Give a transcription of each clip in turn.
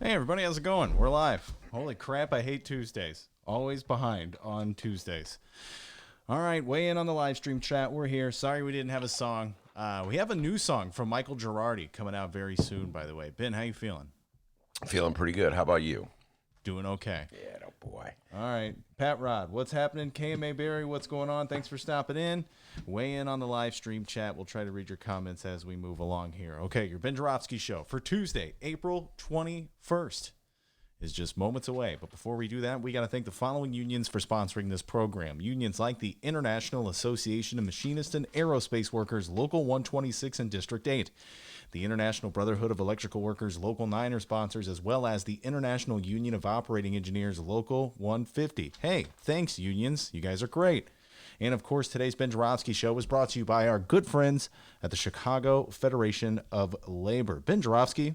Hey everybody, how's it going? We're live. Holy crap, I hate Tuesdays. Always behind on Tuesdays. All right, weigh in on the live stream chat. We're here. Sorry we didn't have a song. We have a new song from Michael Girardi coming out very soon, by the way. Ben, how you feeling? Feeling pretty good. How about you? Doing okay. Yeah, oh boy. All right, Pat Rod, what's happening? KMA Barry, what's going on? Thanks for stopping in. Weigh in on the live stream chat. We'll try to read your comments as we move along here. Okay, your Ben Joravsky show for Tuesday, April 21st is just moments away. But before we do that, we got to thank the following unions for sponsoring this program. Unions like the International Association of Machinists and Aerospace Workers, Local 126 and District 8. The International Brotherhood of Electrical Workers, Local 9 are sponsors, as well as the International Union of Operating Engineers, Local 150. Hey, thanks, unions. You guys are great. And, of course, today's Ben Joravsky show was brought to you by our good friends at the Chicago Federation of Labor. Ben Joravsky,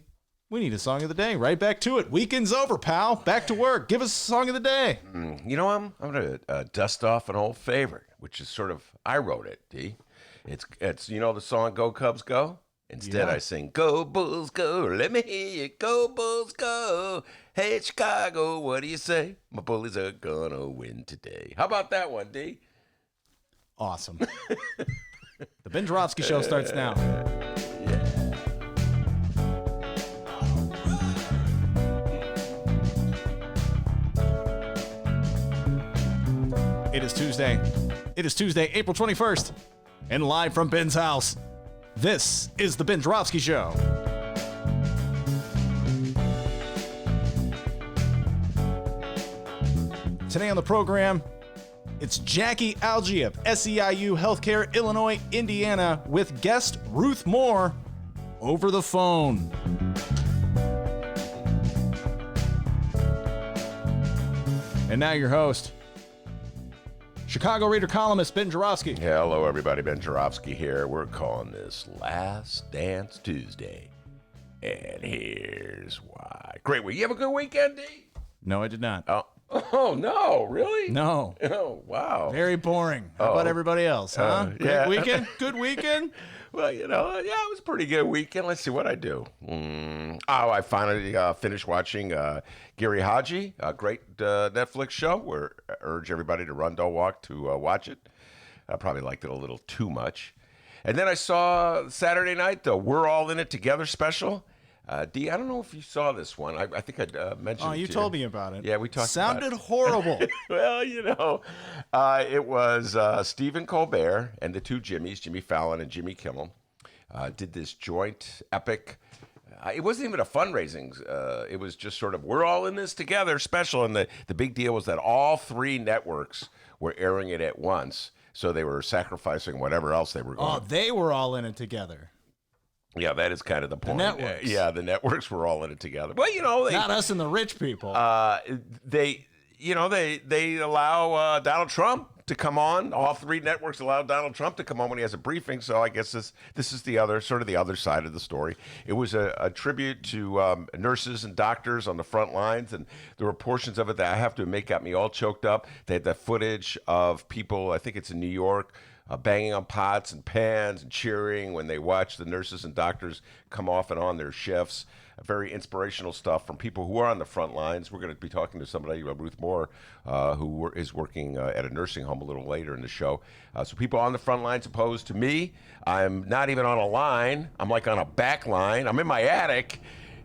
we need a song of the day. Right back to it. Weekend's over, pal. Back to work. Give us a song of the day. You know, I'm going to dust off an old favorite, which is sort of, I wrote it, D. It's you know the song Go Cubs Go? Instead, I sing, Go Bulls Go, let me hear you, Go Bulls Go. Hey, Chicago, what do you say? My Bullies are gonna win today. How about that one, D? Awesome. The Ben Joravsky show starts now. It is Tuesday. It is Tuesday, April 21st, and live from Ben's house. This is the Ben Joravsky Show. Today on the program, it's Jaquie Algee of SEIU Healthcare, Illinois, Indiana, with guest Ruth Moore over the phone. And now your host, Chicago Reader columnist Ben Joravsky. Hello, everybody. Ben Joravsky here. We're calling this Last Dance Tuesday. And here's why. Great week. You have a good weekend, D? No, I did not. Oh, no. Really? No. Oh, wow. Very boring. How about everybody else, huh? Great weekend? Good weekend? Well, you know, yeah, it was a pretty good weekend. Let's see what I do. I finally finished watching Gary Haji, a great Netflix show. Where I urge everybody to run, don't walk to watch it. I probably liked it a little too much. And then I saw Saturday night, the We're All In It Together special. D, I don't know if you saw this one. I think I mentioned it to you. You told me about it. Yeah, we talked Sounded about it. horrible. Well, you know, it was Stephen Colbert and the two Jimmys, Jimmy Fallon and Jimmy Kimmel, did this joint epic. It wasn't even a fundraising. It was just sort of, we're all in this together special. And the big deal was that all three networks were airing it at once. So they were sacrificing whatever else they were going. Oh, they were all in it together. Yeah, that is kind of the point. The networks. Yeah, the networks were all in it together. Well, you know, not us and the rich people. They allow Donald Trump to come on. All three networks allow Donald Trump to come on when he has a briefing. So I guess this is the other side of the story. It was a tribute to nurses and doctors on the front lines, and there were portions of it that I have to admit got me all choked up. They had that footage of people, I think it's in New York, banging on pots and pans and cheering when they watch the nurses and doctors come off and on their shifts. Very inspirational stuff from people who are on the front lines. We're going to be talking to somebody, Ruth Moore, who is working at a nursing home a little later in the show. So people on the front lines opposed to me. I'm not even on a line. I'm like on a back line. I'm in my attic.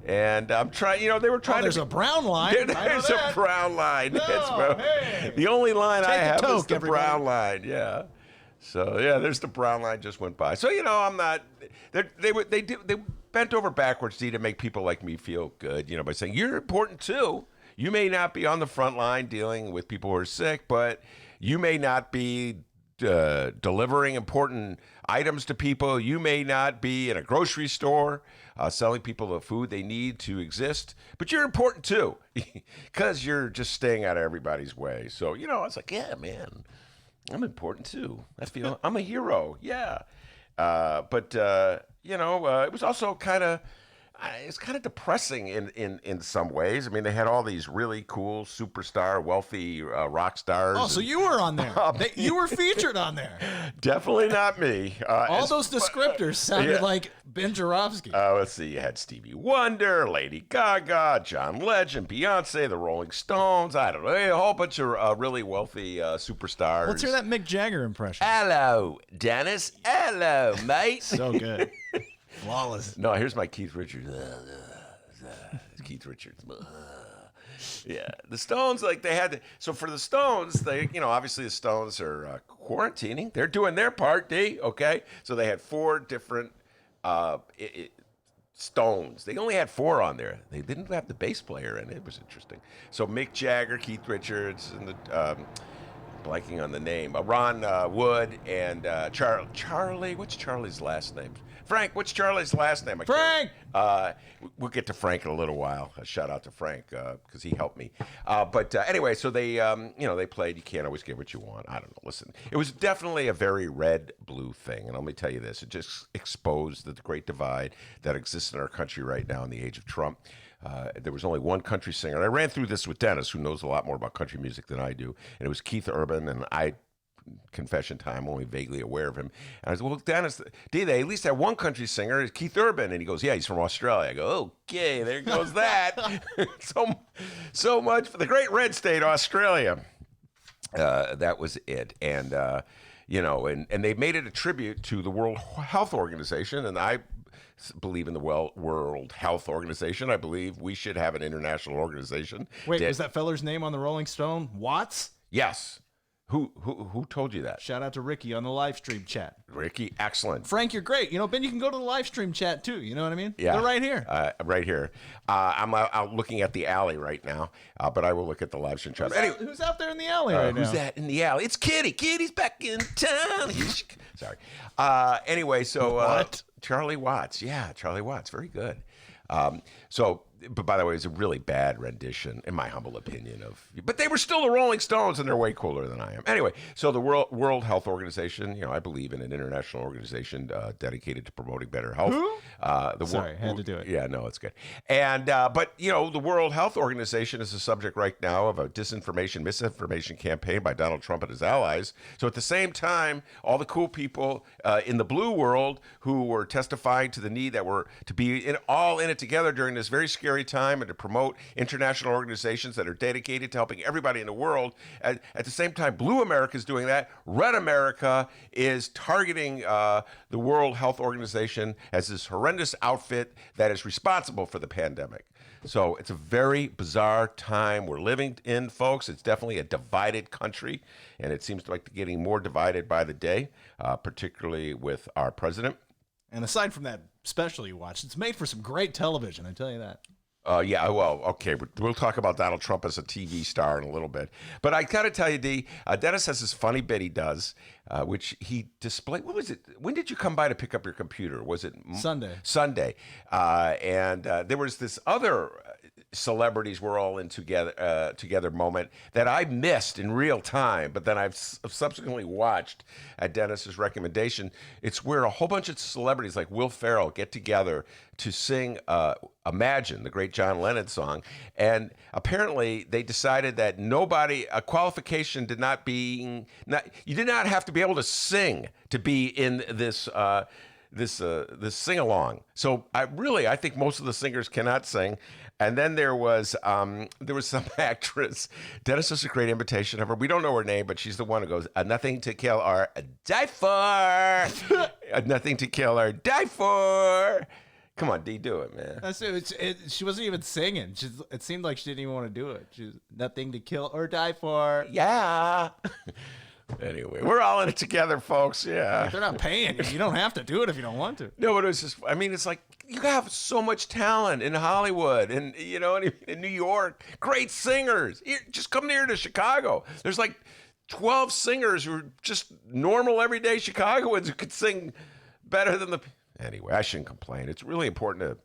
And I'm trying, you know, they were trying there's a brown line. There's a brown line. No, hey. The only line I have is the everybody. Brown line, yeah. So, yeah, there's the brown line just went by. So, you know, I'm not, they bent over backwards, to make people like me feel good, you know, by saying, you're important too. You may not be on the front line dealing with people who are sick, but you may not be delivering important items to people. You may not be in a grocery store selling people the food they need to exist, but you're important too, because you're just staying out of everybody's way. So, you know, I was like, yeah, man. I'm important too. I feel I'm a hero. Yeah. But you know, it was also kind of it's kind of depressing in some ways. I mean, they had all these really cool superstar, wealthy rock stars. Oh, so you were on there. You were featured on there. Definitely not me. All those descriptors sounded like Ben Joravsky. Let's see. You had Stevie Wonder, Lady Gaga, John Legend, Beyonce, the Rolling Stones. I don't know. A whole bunch of really wealthy superstars. Let's hear that Mick Jagger impression. Hello, Dennis. Hello, mate. So good. Flawless. No, here's my Keith Richards. Keith Richards. Yeah, the Stones, like they had to, so for the Stones, they, obviously the Stones are quarantining. They're doing their part, D, okay? So they had 4 different Stones. They only had 4 on there. They didn't have the bass player in it. It was interesting. So Mick Jagger, Keith Richards, and the blanking on the name, Ron Wood, and Charlie. What's Charlie's last name? Frank. What's Charlie's last name? Frank. We'll get to Frank in a little while. A shout out to Frank because he helped me. But anyway, so they they played. You can't always get what you want. I don't know. Listen, it was definitely a very red-blue thing, and let me tell you this: it just exposed the great divide that exists in our country right now in the age of Trump. There was only one country singer, and I ran through this with Dennis, who knows a lot more about country music than I do, and it was Keith Urban, and confession time, only vaguely aware of him. And I said, well, Dennis, they at least have one country singer, Keith Urban. And he goes, yeah, he's from Australia. I go, okay, there goes that. so much for the great red state, Australia. That was it. And, and they made it a tribute to the World Health Organization. And I believe in the World Health Organization. I believe we should have an international organization. Wait, was that feller's name on the Rolling Stone? Watts? Yes. Who told you that? Shout out to Ricky on the Livestream Chat. Ricky, excellent. Frank, you're great. Ben, you can go to the Livestream Chat too. You know what I mean? Yeah. They're right here. Right here. I'm out looking at the alley right now, but I will look at the Livestream Chat. Who's out there in the alley right now? Who's that in the alley? It's Kitty. Kitty's back in town. Sorry. Anyway, so what? Charlie Watts. Yeah, Charlie Watts. Very good. But by the way, it's a really bad rendition, in my humble opinion. But they were still the Rolling Stones, and they're way cooler than I am. Anyway, so the World Health Organization, I believe in an international organization dedicated to promoting better health. Who? Sorry, had to do it. Yeah, no, it's good. And but the World Health Organization is the subject right now of a misinformation campaign by Donald Trump and his allies. So at the same time, all the cool people in the blue world who were testifying to the need that were to be all in it together during this very scary time and to promote international organizations that are dedicated to helping everybody in the world. At the same time, Blue America is doing that. Red America is targeting the World Health Organization as this horrendous outfit that is responsible for the pandemic. So it's a very bizarre time we're living in, folks. It's definitely a divided country, and it seems like getting more divided by the day, particularly with our president. And aside from that special you watched, it's made for some great television, I tell you that. Yeah, well, okay, we'll talk about Donald Trump as a TV star in a little bit. But I got to tell you, D, Dennis has this funny bit he does, which he displayed. What was it? When did you come by to pick up your computer? Was it Sunday? Sunday. And there was this other celebrities were all in together moment that I missed in real time, but then I've subsequently watched at Dennis's recommendation. It's where a whole bunch of celebrities like Will Ferrell get together to sing Imagine, the great John Lennon song. And apparently they decided that a qualification you did not have to be able to sing to be in this sing-along. So I think most of the singers cannot sing. And then there was some actress. Dennis has a great imitation of her. We don't know her name, but she's the one who goes, nothing to kill or die for. Nothing to kill or die for. Come on, D, do it, man. She wasn't even singing. It seemed like she didn't even want to do it. She's nothing to kill or die for. Yeah. Anyway, we're all in it together, folks. Yeah. They're not paying you. You don't have to do it if you don't want to. No, but it was just, it's like you have so much talent in Hollywood and, in New York. Great singers. Just come here to Chicago. There's like 12 singers who are just normal, everyday Chicagoans who could sing better than Anyway, I shouldn't complain. It's really important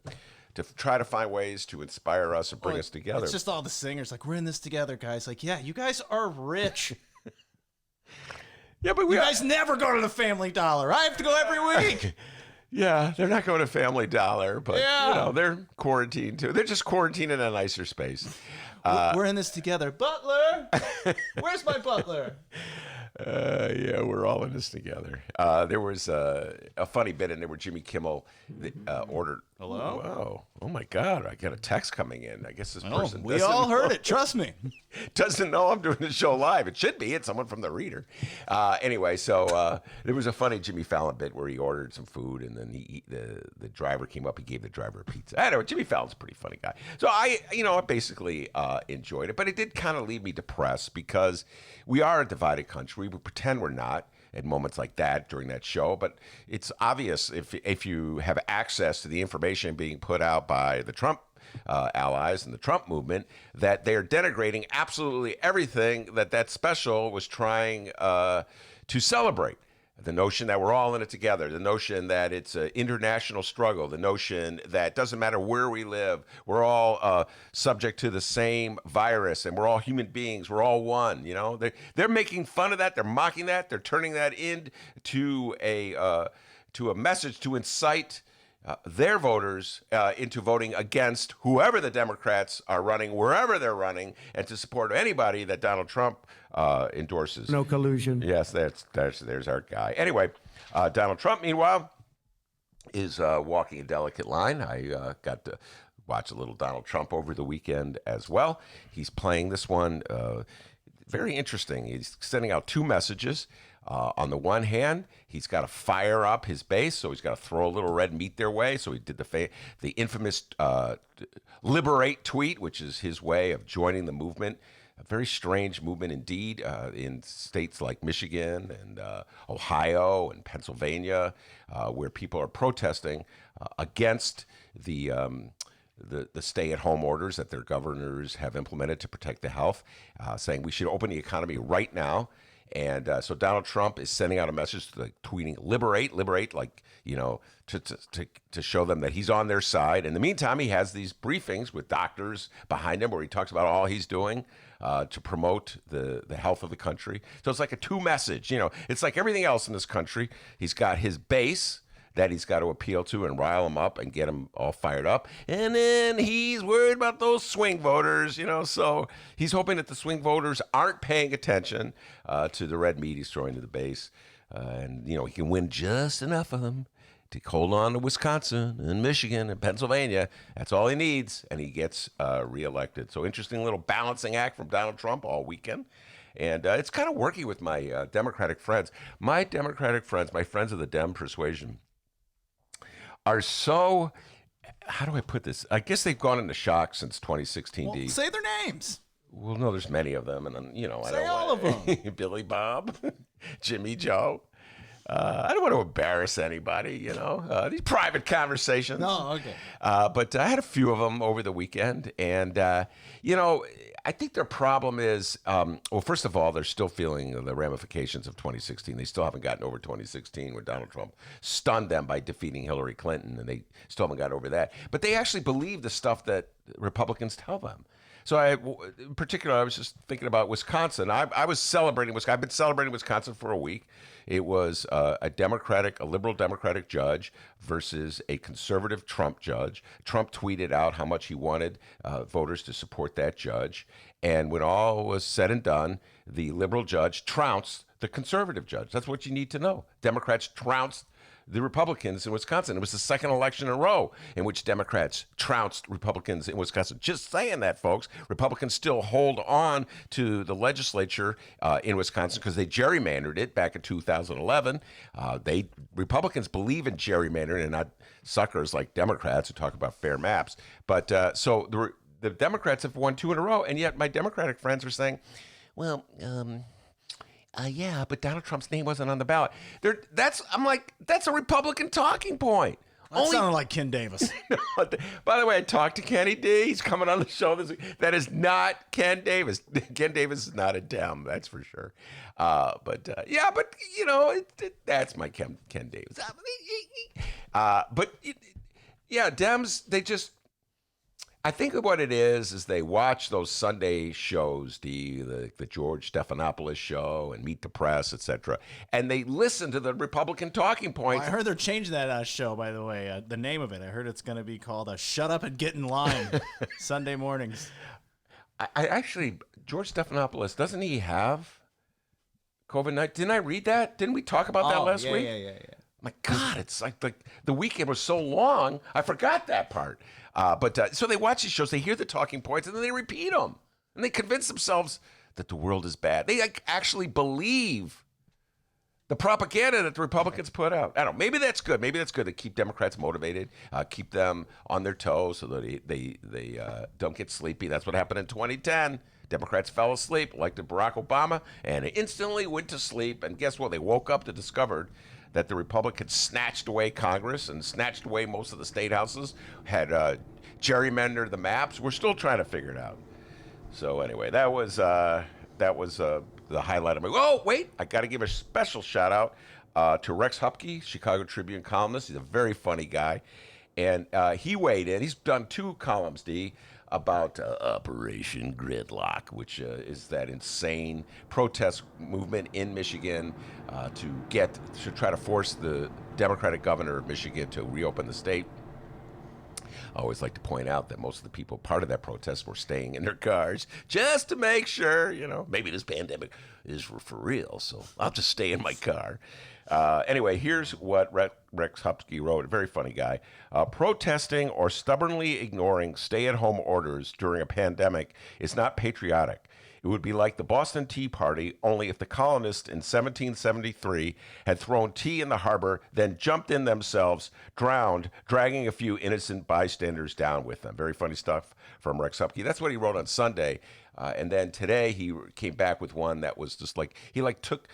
to try to find ways to inspire us and bring us together. It's just all the singers. Like, we're in this together, guys. Like, yeah, you guys are rich. Yeah, but you guys never go to the Family Dollar. I have to go every week. Yeah, they're not going to Family Dollar, but Yeah. you know, they're quarantined too. They're just quarantined in a nicer space. We're in this together. Butler! Where's my butler? Yeah, we're all in this together. There was a funny bit in there where Jimmy Kimmel ordered. Hello? Wow. Oh my God! I got a text coming in. I guess this person. We all heard it. Trust me. Doesn't know I'm doing the show live. It should be. It's someone from the Reader. Anyway, so there was a funny Jimmy Fallon bit where he ordered some food, and then the driver came up. He gave the driver a pizza. I know Jimmy Fallon's a pretty funny guy. So I basically enjoyed it, but it did kind of leave me depressed because we are a divided country. We pretend we're not at moments like that during that show, but it's obvious if you have access to the information being put out by the Trump allies and the Trump movement, that they're denigrating absolutely everything that special was trying to celebrate. The notion that we're all in it together, the notion that it's an international struggle, the notion that doesn't matter where we live, we're all subject to the same virus, and we're all human beings, we're all one. You know, they're making fun of that, they're mocking that, they're turning that into a message to incite their voters into voting against whoever the Democrats are running, wherever they're running, and to support anybody that Donald Trump endorses. No collusion. Yes, there's our guy. Anyway, Donald Trump, meanwhile, is walking a delicate line. I got to watch a little Donald Trump over the weekend as well. He's playing this one very interesting. He's sending out two messages. On the one hand, he's got to fire up his base, so he's got to throw a little red meat their way. So he did the infamous Liberate tweet, which is his way of joining the movement. A very strange movement indeed in states like Michigan and Ohio and Pennsylvania, where people are protesting against the stay-at-home orders that their governors have implemented to protect the health, saying we should open the economy right now. And so Donald Trump is sending out a message, tweeting liberate, like, you know, to show them that he's on their side. In the meantime, he has these briefings with doctors behind him where he talks about all he's doing to promote the health of the country. So it's like a two message, you know, it's like everything else in this country. He's got his base that he's got to appeal to and rile them up and get them all fired up. And then he's worried about those swing voters, you know, so he's hoping that the swing voters aren't paying attention to the red meat he's throwing to the base. And, you know, he can win just enough of them to hold on to Wisconsin and Michigan and Pennsylvania. That's all he needs, and he gets reelected. So interesting little balancing act from Donald Trump all weekend. And it's kind of working with my Democratic friends. My Democratic friends, my friends of the Dem persuasion, are so, how do I put this? I guess they've gone into shock since 2016. Well, say their names. Well, no, there's many of them, and you know, Say all of them. Billy Bob, Jimmy Joe. I don't want to embarrass anybody, you know. These private conversations. No, okay. But I had a few of them over the weekend, and you know, I think their problem is, well, first of all, they're still feeling the ramifications of 2016. They still haven't gotten over 2016 when Donald Trump stunned them by defeating Hillary Clinton, and they still haven't gotten over that. But they actually believe the stuff that Republicans tell them. So in particular, I was just thinking about Wisconsin. I was celebrating Wisconsin. I've been celebrating Wisconsin for a week. It was a liberal Democratic judge versus a conservative Trump judge. Trump tweeted out how much he wanted voters to support that judge. And when all was said and done, the liberal judge trounced the conservative judge. That's what you need to know. Democrats trounced the Republicans in Wisconsin. It was the second election in a row in which Democrats trounced Republicans in Wisconsin. Just saying that, folks. Republicans still hold on to the legislature in Wisconsin because they gerrymandered it back in 2011. Republicans believe in gerrymandering and not suckers like Democrats who talk about fair maps. But so the Democrats have won two in a row, and yet my Democratic friends are saying, well, yeah, but Donald Trump's name wasn't on the ballot. I'm like, that's a Republican talking point. That sounded like Ken Davis. By the way, I talked to Kenny D. He's coming on the show this week. That is not Ken Davis. Ken Davis is not a Dem, that's for sure. But you know, that's my Ken Davis. Yeah, Dems, they just, I think what it is they watch those Sunday shows, the George Stephanopoulos show and Meet the Press, etc., and they listen to the Republican talking points. Well, I heard they're changing that show, by the way. The name of it. I heard it's going to be called "Shut Up and Get in Line" Sunday mornings. I actually, George Stephanopoulos, doesn't he have COVID-19? Didn't I read that? Didn't we talk about that last week? Yeah. My God, it's like the weekend was so long, I forgot that part. But so they watch these shows, they hear the talking points, and then they repeat them. And they convince themselves that the world is bad. They actually believe the propaganda that the Republicans put out. I don't know. Maybe that's good. Maybe that's good to keep Democrats motivated, keep them on their toes so that they don't get sleepy. That's what happened in 2010. Democrats fell asleep, elected Barack Obama, and instantly went to sleep. And guess what? They woke up to discover that the Republicans snatched away Congress and snatched away most of the state houses, had gerrymandered the maps. We're still trying to figure it out. So anyway, that was the highlight of my. Oh wait, I got to give a special shout out to Rexupkey, Chicago Tribune columnist. He's a very funny guy, and he weighed in. He's done 2 columns, D, about Operation Gridlock, which is that insane protest movement in Michigan to try to force the Democratic governor of Michigan to reopen the state. I always like to point out that most of the people part of that protest were staying in their cars just to make sure, maybe this pandemic is for real, so I'll just stay in my car. Anyway, here's what Rexupkey wrote, a very funny guy. Protesting or stubbornly ignoring stay-at-home orders during a pandemic is not patriotic. It would be like the Boston Tea Party, only if the colonists in 1773 had thrown tea in the harbor, then jumped in themselves, drowned, dragging a few innocent bystanders down with them. Very funny stuff from Rexupkey. That's what he wrote on Sunday. And then today he came back with one that was just like, he took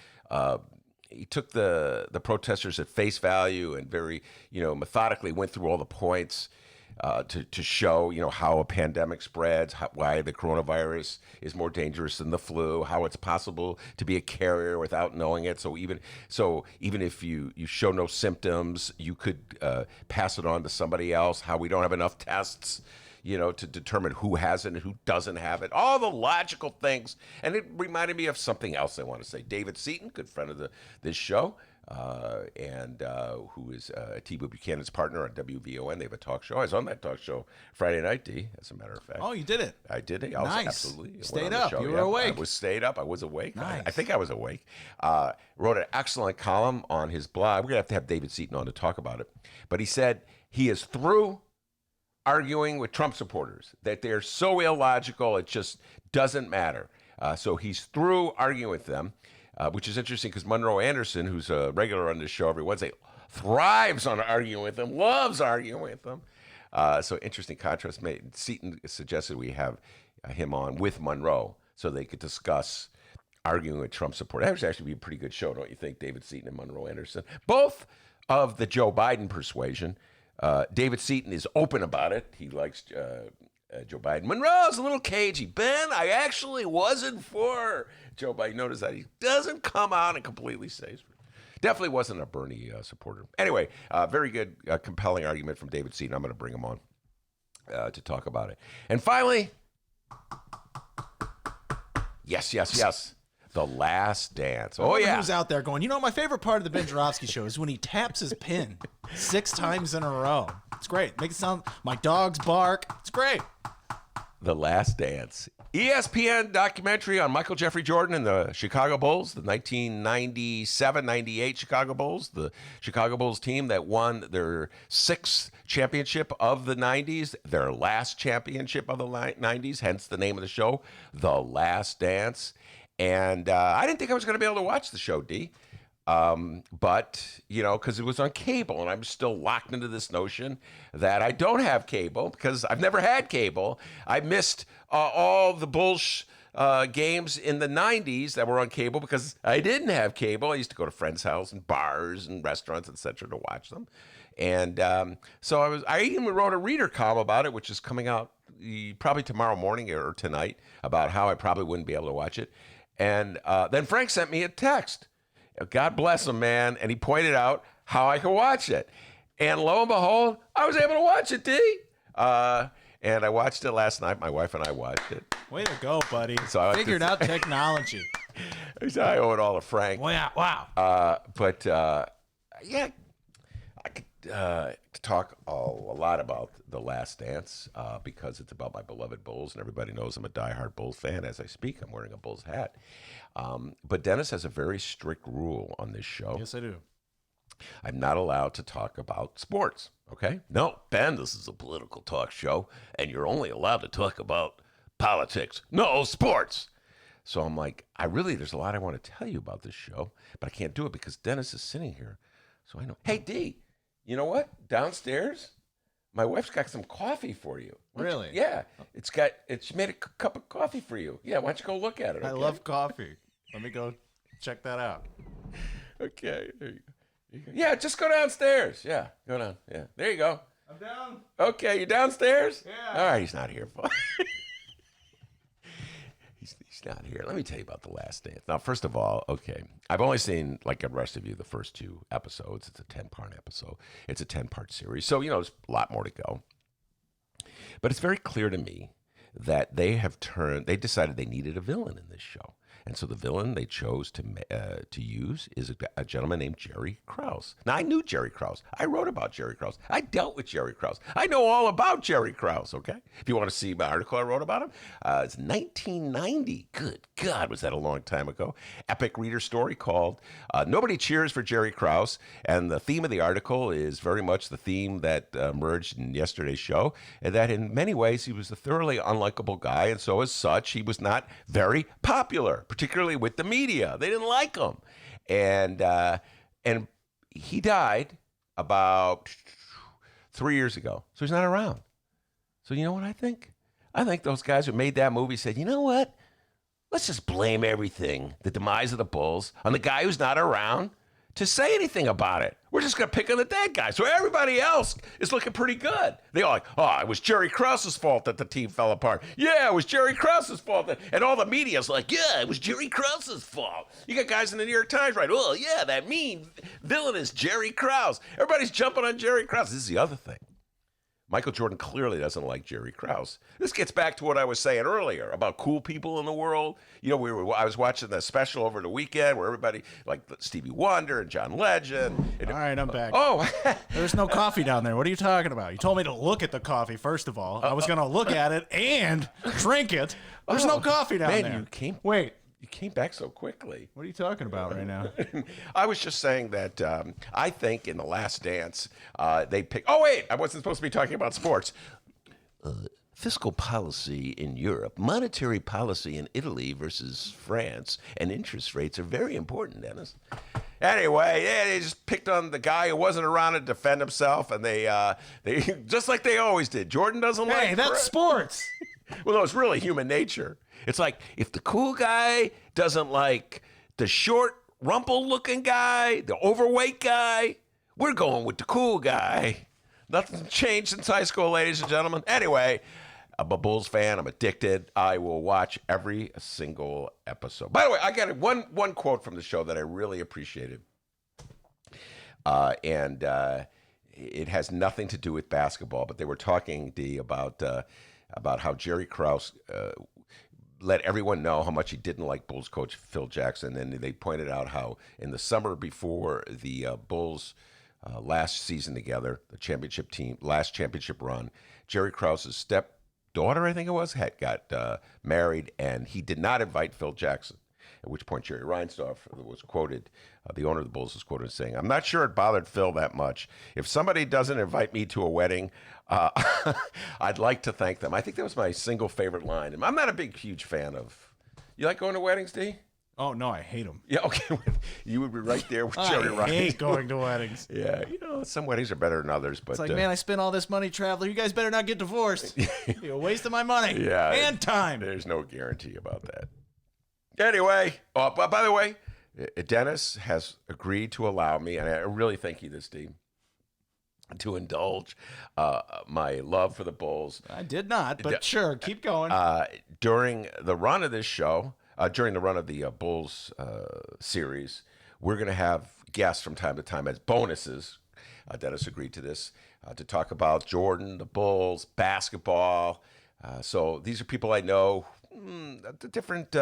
the protesters at face value and very, methodically went through all the points to show, how a pandemic spreads, why the coronavirus is more dangerous than the flu, how it's possible to be a carrier without knowing it. So even if you show no symptoms, you could pass it on to somebody else, how we don't have enough tests, to determine who has it and who doesn't have it. All the logical things. And it reminded me of something else I want to say. David Seaton, good friend of this show, and who is T.B. Buchanan's partner on WVON. They have a talk show. I was on that talk show Friday night, D, as a matter of fact. Oh, you did it? I did it. Nice. Absolutely. Stayed up. You were awake. I was stayed up. I was awake. Nice. I think I was awake. Wrote an excellent column on his blog. We're going to have David Seaton on to talk about it. But he said he is through arguing with Trump supporters, that they're so illogical, it just doesn't matter. So he's through arguing with them, which is interesting because Monroe Anderson, who's a regular on this show every Wednesday, thrives on arguing with them, loves arguing with them. So interesting contrast. Seaton suggested we have him on with Monroe so they could discuss arguing with Trump support. That would actually be a pretty good show, don't you think, David Seaton and Monroe Anderson? Both of the Joe Biden persuasion. David Seaton is open about it. He likes Joe Biden. Monroe's a little cagey. Ben, I actually wasn't for Joe Biden. Notice that he doesn't come out and completely say. Definitely wasn't a Bernie supporter. Anyway, very good, compelling argument from David Seaton. I'm going to bring him on to talk about it. And finally, yes. The Last Dance. Oh, yeah. Who's out there going, my favorite part of the Ben Joravsky show is when he taps his pin 6 times in a row. It's great. Make it sound, my dogs bark. It's great. The Last Dance. ESPN documentary on Michael Jeffrey Jordan and the Chicago Bulls, the 1997-98 Chicago Bulls, the Chicago Bulls team that won their 6th championship of the 90s, their last championship of the 90s, hence the name of the show, The Last Dance. And I didn't think I was going to be able to watch the show, D. But, because it was on cable, and I'm still locked into this notion that I don't have cable because I've never had cable. I missed all the Bulls games in the 90s that were on cable because I didn't have cable. I used to go to friends' house and bars and restaurants, etc., to watch them. And so I even wrote a reader column about it, which is coming out probably tomorrow morning or tonight, about how I probably wouldn't be able to watch it. And then Frank sent me a text. God bless him, man. And he pointed out how I could watch it. And lo and behold, I was able to watch it, D. And I watched it last night. My wife and I watched it. Way to go, buddy. So I Figured out technology. I owe it all to Frank. Wow. Yeah, I could talk a lot about The Last Dance because it's about my beloved Bulls, and everybody knows I'm a diehard Bulls fan. As I speak, I'm wearing a Bulls hat. But Dennis has a very strict rule on this show. Yes, I do. I'm not allowed to talk about sports, okay? No, Ben, this is a political talk show, and you're only allowed to talk about politics. No, sports. So I'm like, there's a lot I want to tell you about this show, but I can't do it because Dennis is sitting here. So I know, hey, D, you know what? Downstairs, my wife's got some coffee for you. Really? Yeah. She made a cup of coffee for you. Yeah, why don't you go look at it, okay? I love coffee. Let me go check that out. Okay, there you go. Yeah, just go downstairs. Yeah, go down. Yeah, there you go. I'm down. Okay, you downstairs? Yeah. All right, he's not here. He's not here. Let me tell you about The Last Dance. Now, first of all, okay, I've only seen, like the rest of you, the first 2 episodes. It's a 10-part episode. It's a 10-part series. So, there's a lot more to go. But it's very clear to me that they decided they needed a villain in this show. And so the villain they chose to use is a gentleman named Jerry Krause. Now, I knew Jerry Krause. I wrote about Jerry Krause. I dealt with Jerry Krause. I know all about Jerry Krause, okay? If you want to see my article I wrote about him, it's 1990. Good God, was that a long time ago? Epic reader story called Nobody Cheers for Jerry Krause. And the theme of the article is very much the theme that emerged in yesterday's show, and that in many ways he was a thoroughly unlikable guy, and so as such, he was not very popular, particularly with the media. They didn't like him. And he died about 3 years ago. So he's not around. So you know what I think? I think those guys who made that movie said, you know what? Let's just blame everything, the demise of the Bulls, on the guy who's not around to say anything about it. We're just going to pick on the dead guy. So everybody else is looking pretty good. They all like, oh, it was Jerry Krause's fault that the team fell apart. Yeah, it was Jerry Krause's fault. And all the media's like, yeah, it was Jerry Krause's fault. You got guys in the New York Times, right? Oh, yeah, that mean villain is Jerry Krause. Everybody's jumping on Jerry Krause. This is the other thing. Michael Jordan clearly doesn't like Jerry Krause. This gets back to what I was saying earlier about cool people in the world. I was watching the special over the weekend where everybody, like Stevie Wonder and John Legend. All right, I'm back. Oh. There's no coffee down there. What are you talking about? You told me to look at the coffee, first of all. I was going to look at it and drink it. There's no coffee down there. You came back so quickly. What are you talking about right now? I was just saying that I think in The Last Dance, they picked... Oh, wait, I wasn't supposed to be talking about sports. Fiscal policy in Europe, monetary policy in Italy versus France, and interest rates are very important, Dennis. Anyway, yeah, they just picked on the guy who wasn't around to defend himself, and they just like they always did. Jordan doesn't like... Hey, that's sports. Well, no, it's really human nature. It's like if the cool guy doesn't like the short, rumple-looking guy, the overweight guy, we're going with the cool guy. Nothing's changed since high school, ladies and gentlemen. Anyway, I'm a Bulls fan. I'm addicted. I will watch every single episode. By the way, I got one quote from the show that I really appreciated. And it has nothing to do with basketball, but they were talking, D, about how Jerry Krause let everyone know how much he didn't like Bulls coach Phil Jackson. And they pointed out how in the summer before the Bulls last season together, the championship team, last championship run, Jerry Krause's stepdaughter, I think it was, had got married, and he did not invite Phil Jackson. At which point Jerry Reinsdorf was quoted, the owner of the Bulls was quoted saying, "I'm not sure it bothered Phil that much. If somebody doesn't invite me to a wedding, I'd like to thank them." I think that was my single favorite line. And I'm not a huge fan of... You like going to weddings, D? Oh, no, I hate them. Yeah, okay. You would be right there with Jerry Reinsdorf. I hate going to weddings. Yeah, some weddings are better than others. But it's like, man, I spent all this money traveling. You guys better not get divorced. You're wasting my money and time. There's no guarantee about that. Anyway, by the way, Dennis has agreed to allow me, and I really thank you this team, to indulge my love for the Bulls. I did not, but sure, keep going. During the run of this show, during the run of the Bulls series, we're going to have guests from time to time as bonuses. Dennis agreed to this. to talk about Jordan, the Bulls, basketball. So these are people I know, different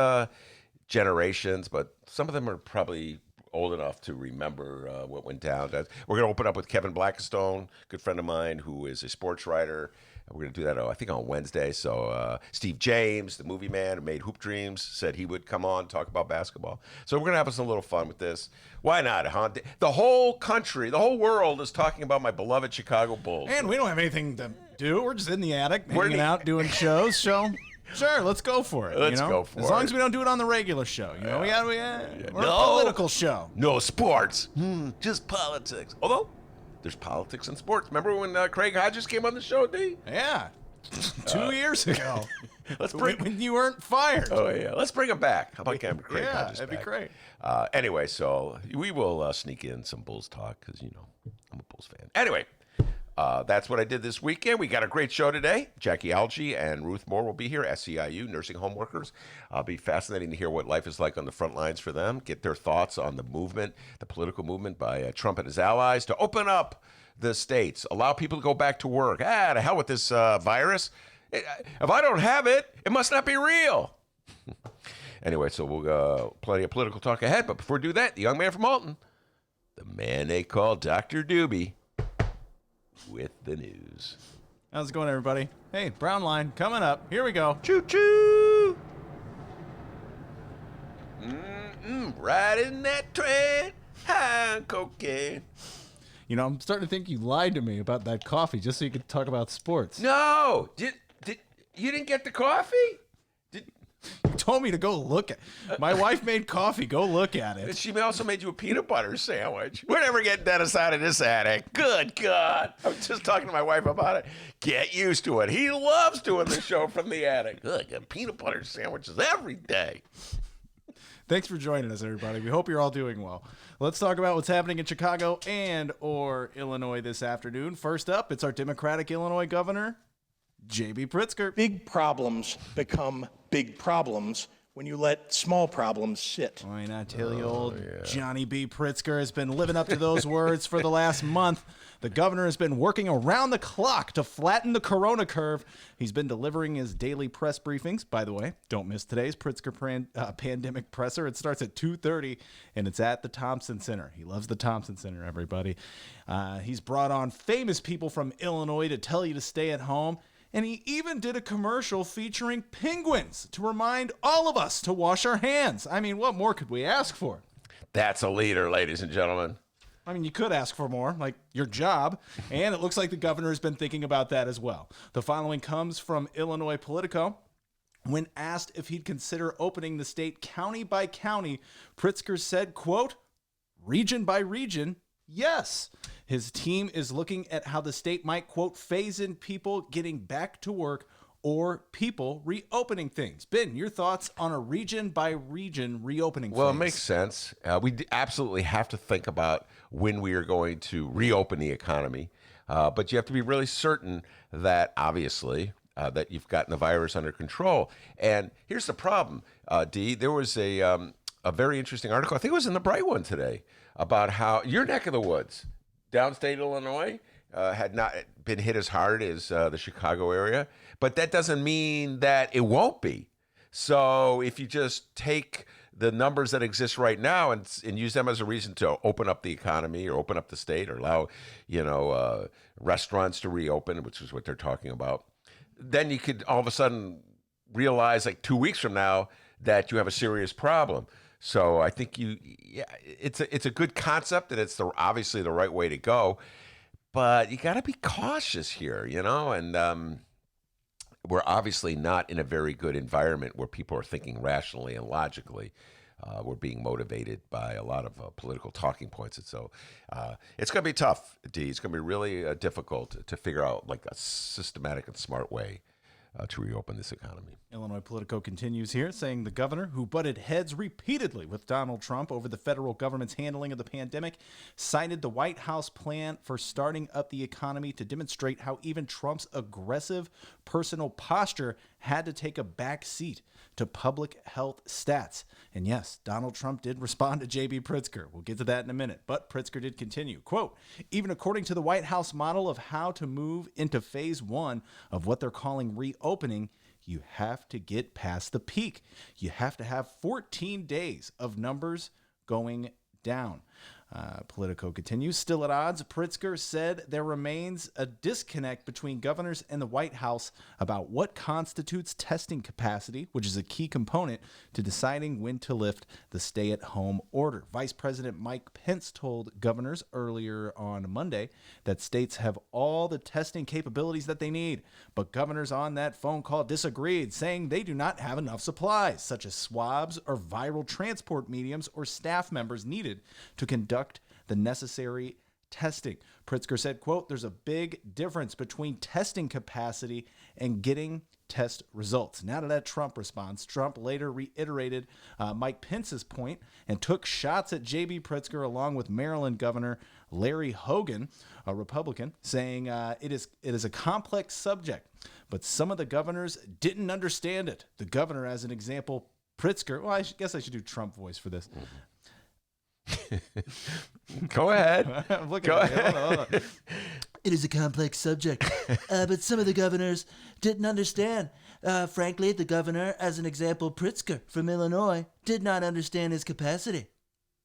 generations, but some of them are probably old enough to remember what went down. We're going to open up with Kevin Blackstone, good friend of mine who is a sports writer. We're going to do that, I think, on Wednesday. So Steve James, the movie man who made Hoop Dreams, said he would come on, talk about basketball. So we're going to have us a little fun with this. Why not, huh? The whole country, the whole world is talking about my beloved Chicago Bulls. And we don't have anything to do. We're just in the attic, hanging out, doing shows. So, sure, let's go for it. Let's go for it. As long as we don't do it on the regular show. You know, we're a political show. No sports. Just politics. Although, there's politics in sports. Remember when Craig Hodges came on the show, D? Yeah. 2 years ago. Let's bring when you weren't fired. Oh, yeah. Let's bring him back. How about Craig Hodges that'd back? be great. Anyway, so we will sneak in some Bulls talk because, I'm a Bulls fan. Anyway, that's what I did this weekend. We got a great show today. Jaquie, Algee, and Ruth Moore will be here, SEIU, nursing home workers. It'll be fascinating to hear what life is like on the front lines for them, get their thoughts on the movement, the political movement by Trump and his allies to open up the states, allow people to go back to work. To hell with this virus. If I don't have it, it must not be real. Anyway, so we'll plenty of political talk ahead. But before we do that, the young man from Alton, the man they call Dr. Doobie, with the news. How's it going, everybody? Hey, Brown Line coming up. Here we go. Choo-choo! Riding that train, high on cocaine. I'm starting to think you lied to me about that coffee just so you could talk about sports. No! Did you didn't get the coffee? You told me to go look at my wife made coffee. Go look at it. She also made you a peanut butter sandwich. We're never getting Dennis out of this attic. Good God. I was just talking to my wife about it. Get used to it. He loves doing the show from the attic. Ugh, get peanut butter sandwiches every day. Thanks for joining us, everybody. We hope you're all doing well. Let's talk about what's happening in Chicago and or Illinois this afternoon. First up, it's our Democratic Illinois Governor, J.B. Pritzker. Big problems become big problems when you let small problems sit. Why not tell you old Johnny B. Pritzker has been living up to those words for the last month. The governor has been working around the clock to flatten the corona curve. He's been delivering his daily press briefings. By the way, don't miss today's Pritzker pandemic presser. It starts at 2:30, and it's at the Thompson Center. He loves the Thompson Center, everybody. He's brought on famous people from Illinois to tell you to stay at home. And he even did a commercial featuring penguins to remind all of us to wash our hands. I mean, what more could we ask for? That's a leader, ladies and gentlemen. I mean, you could ask for more, like your job, and it looks like the governor has been thinking about that as well. The following comes from Illinois Politico. When asked if he'd consider opening the state county by county, Pritzker said, quote, region by region, yes. His team is looking at how the state might, quote, phase in people getting back to work or people reopening things. Ben, your thoughts on a region by region reopening Well, phase? it makes sense. We absolutely have to think about when we are going to reopen the economy. But you have to be really certain that, obviously, that you've gotten the virus under control. And here's the problem, Dee. There was a very interesting article, I think it was in the Bright One today, about how your neck of the woods, downstate Illinois, had not been hit as hard as the Chicago area. But that doesn't mean that it won't be. So if you just take the numbers that exist right now and use them as a reason to open up the economy or open up the state or allow, restaurants to reopen, which is what they're talking about, then you could all of a sudden realize like 2 weeks from now that you have a serious problem. So I think it's a good concept and it's obviously the right way to go, but you got to be cautious here, and we're obviously not in a very good environment where people are thinking rationally and logically. We're being motivated by a lot of political talking points. And so it's going to be tough, D. It's going to be really difficult to figure out like a systematic and smart way to reopen this economy. Illinois Politico continues here, saying the governor, who butted heads repeatedly with Donald Trump over the federal government's handling of the pandemic, cited the White House plan for starting up the economy to demonstrate how even Trump's aggressive personal posture had to take a back seat to public health stats. And yes, Donald Trump did respond to J.B. Pritzker. We'll get to that in a minute. But Pritzker did continue. Quote, even according to the White House model of how to move into phase one of what they're calling reopening, you have to get past the peak. You have to have 14 days of numbers going down. Politico continues. Still at odds, Pritzker said there remains a disconnect between governors and the White House about what constitutes testing capacity, which is a key component to deciding when to lift the stay-at-home order. Vice President Mike Pence told governors earlier on Monday that states have all the testing capabilities that they need, but governors on that phone call disagreed, saying they do not have enough supplies, such as swabs or viral transport mediums or staff members needed to conduct the necessary testing. Pritzker said, quote, there's a big difference between testing capacity and getting test results. Now to that Trump response, Trump later reiterated Mike Pence's point and took shots at J.B. Pritzker along with Maryland Governor Larry Hogan, a Republican, saying it is a complex subject, but some of the governors didn't understand it. The governor, as an example, Pritzker, well, I guess I should do Trump voice for this. Go ahead. I'm looking Go at it. ahead. Hold on. It is a complex subject, but some of the governors didn't understand. Frankly, the governor, as an example, Pritzker from Illinois, did not understand his capacity.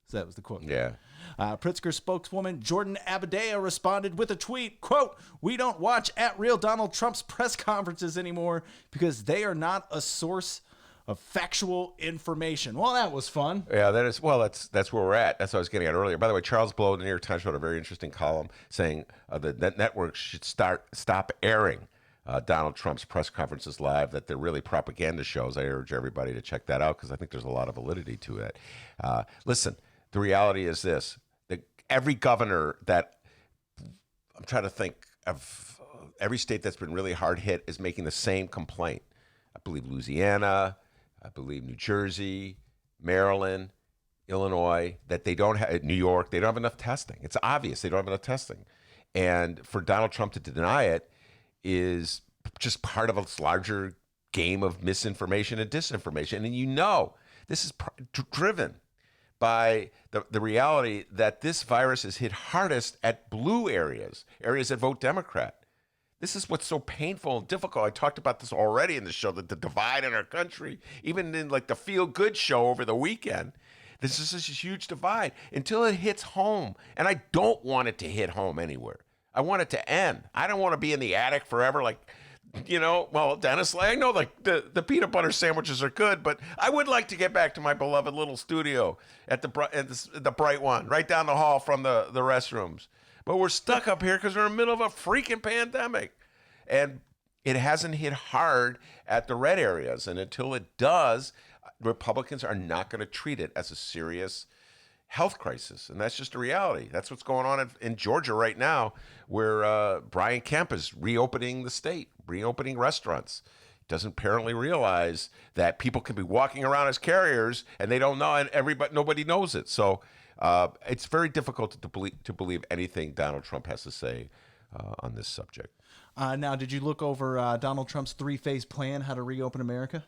So that was the quote. Yeah. Pritzker spokeswoman Jordan Abadea responded with a tweet, quote, we don't watch @real Donald Trump's press conferences anymore because they are not a source of factual information. Well, that was fun. Yeah, that is. Well, that's where we're at. That's what I was getting at earlier. By the way, Charles Blow, the New York Times, wrote a very interesting column saying the networks should stop airing Donald Trump's press conferences live, that they're really propaganda shows. I urge everybody to check that out because I think there's a lot of validity to it. Listen, the reality is this. Every governor that, I'm trying to think of every state that's been really hard hit is making the same complaint. I believe Louisiana, I believe New Jersey, Maryland, Illinois, that they don't have, New York, they don't have enough testing. It's obvious they don't have enough testing. And for Donald Trump to deny it is just part of a larger game of misinformation and disinformation. And you know, this is driven by the reality that this virus is hit hardest at blue areas that vote Democrat. This is what's so painful and difficult. I talked about this already in the show, that the divide in our country, even in like the Feel Good show over the weekend, this is such a huge divide until it hits home. And I don't want it to hit home anywhere. I want it to end. I don't want to be in the attic forever like, you know, well, Dennis, I know like the peanut butter sandwiches are good, but I would like to get back to my beloved little studio at the Bright One, right down the hall from the restrooms. But we're stuck up here because we're in the middle of a freaking pandemic. And it hasn't hit hard at the red areas. And until it does, Republicans are not going to treat it as a serious health crisis. And that's just a reality. That's what's going on in Georgia right now, where Brian Kemp is reopening the state, reopening restaurants. Doesn't apparently realize that people can be walking around as carriers and they don't know, and nobody knows it. So it's very difficult to believe anything Donald Trump has to say on this subject. Now, did you look over Donald Trump's three-phase plan, how to reopen America?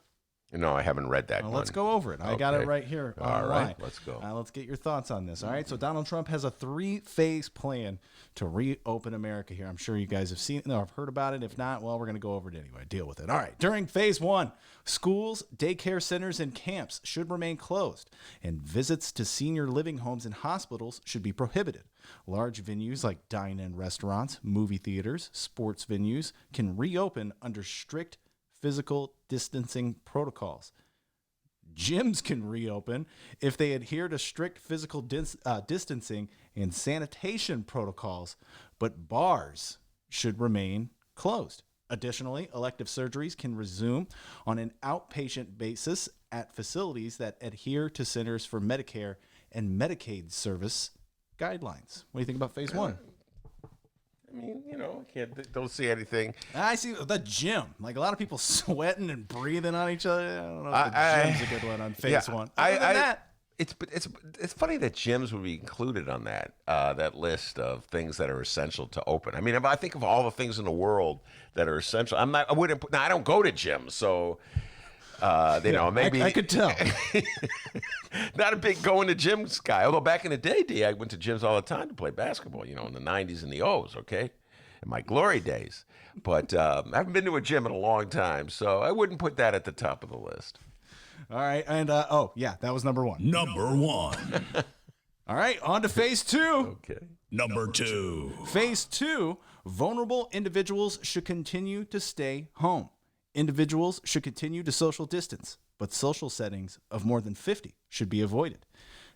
No, I haven't read that. Well, let's go over it. I got it right here. All right, let's go. Let's get your thoughts on this. All right, so Donald Trump has a three-phase plan to reopen America here. I'm sure you guys have seen it. No, I've heard about it. If not, well, we're going to go over it anyway. Deal with it. All right, during phase one, schools, daycare centers, and camps should remain closed, and visits to senior living homes and hospitals should be prohibited. Large venues like dine-in restaurants, movie theaters, sports venues can reopen under strict physical distancing protocols. Gyms can reopen if they adhere to strict physical distancing and sanitation protocols, but bars should remain closed. Additionally, elective surgeries can resume on an outpatient basis at facilities that adhere to Centers for Medicare and Medicaid service guidelines. What do you think about phase one? I mean, don't see anything. I see the gym. Like a lot of people sweating and breathing on each other. I don't know if the gym's a good one on phase one. Other than that. It's funny that gyms would be included on that list of things that are essential to open. I mean, if I think of all the things in the world that are essential, I don't go to gyms, so maybe I could tell. Not a big going to gyms guy. Although back in the day, D, I went to gyms all the time to play basketball. In the '90s and the '00s. Okay, in my glory days. But I haven't been to a gym in a long time, so I wouldn't put that at the top of the list. All right, and that was number one. Number one. All right, on to phase two. Okay. Number two. Phase two, vulnerable individuals should continue to stay home. Individuals should continue to social distance, but social settings of more than 50 should be avoided.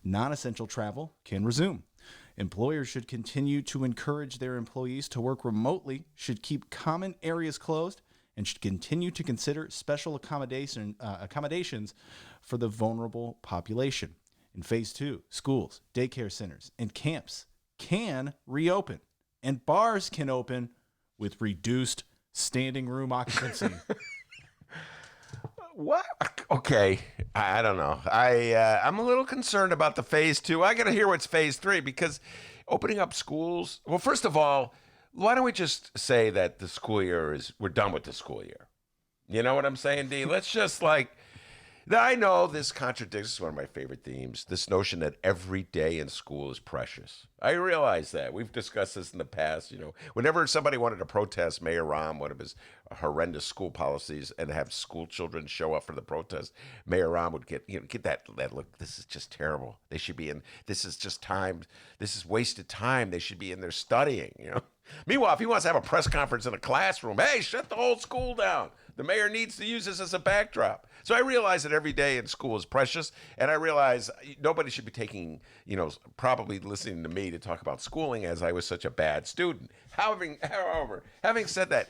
Non-essential travel can resume. Employers should continue to encourage their employees to work remotely, should keep common areas closed, and should continue to consider special accommodations for the vulnerable population. In phase two, schools, daycare centers, and camps can reopen, and bars can open with reduced standing room occupancy. What? Okay, I don't know. I'm a little concerned about the phase two. I got to hear what's phase three, because opening up schools. Well, first of all, why don't we just say that the school year we're done with the school year? You know what I'm saying, D? Let's just I know this contradicts, this is one of my favorite themes, this notion that every day in school is precious. I realize that. We've discussed this in the past. Whenever somebody wanted to protest Mayor Rahm, one of his horrendous school policies, and have school children show up for the protest, Mayor Rahm would get that look, this is just terrible. They should be this is just time, this is wasted time. They should be in there studying, Meanwhile, if he wants to have a press conference in a classroom, hey, shut the whole school down. The mayor needs to use this as a backdrop. So I realize that every day in school is precious, and I realize nobody should be taking, probably listening to me to talk about schooling as I was such a bad student. However, having said that,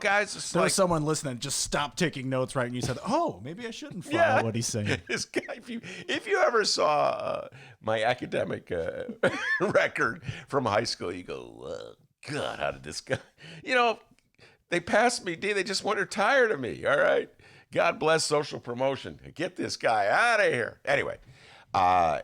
guys, there was someone listening, just stop taking notes, right? And you said, oh, maybe I shouldn't follow what he's saying. This guy, if you ever saw my academic record from high school, you go, whoa. God, how did this guy, they passed me, D. They just went, they're tired of me. All right. God bless social promotion. Get this guy out of here. Anyway, I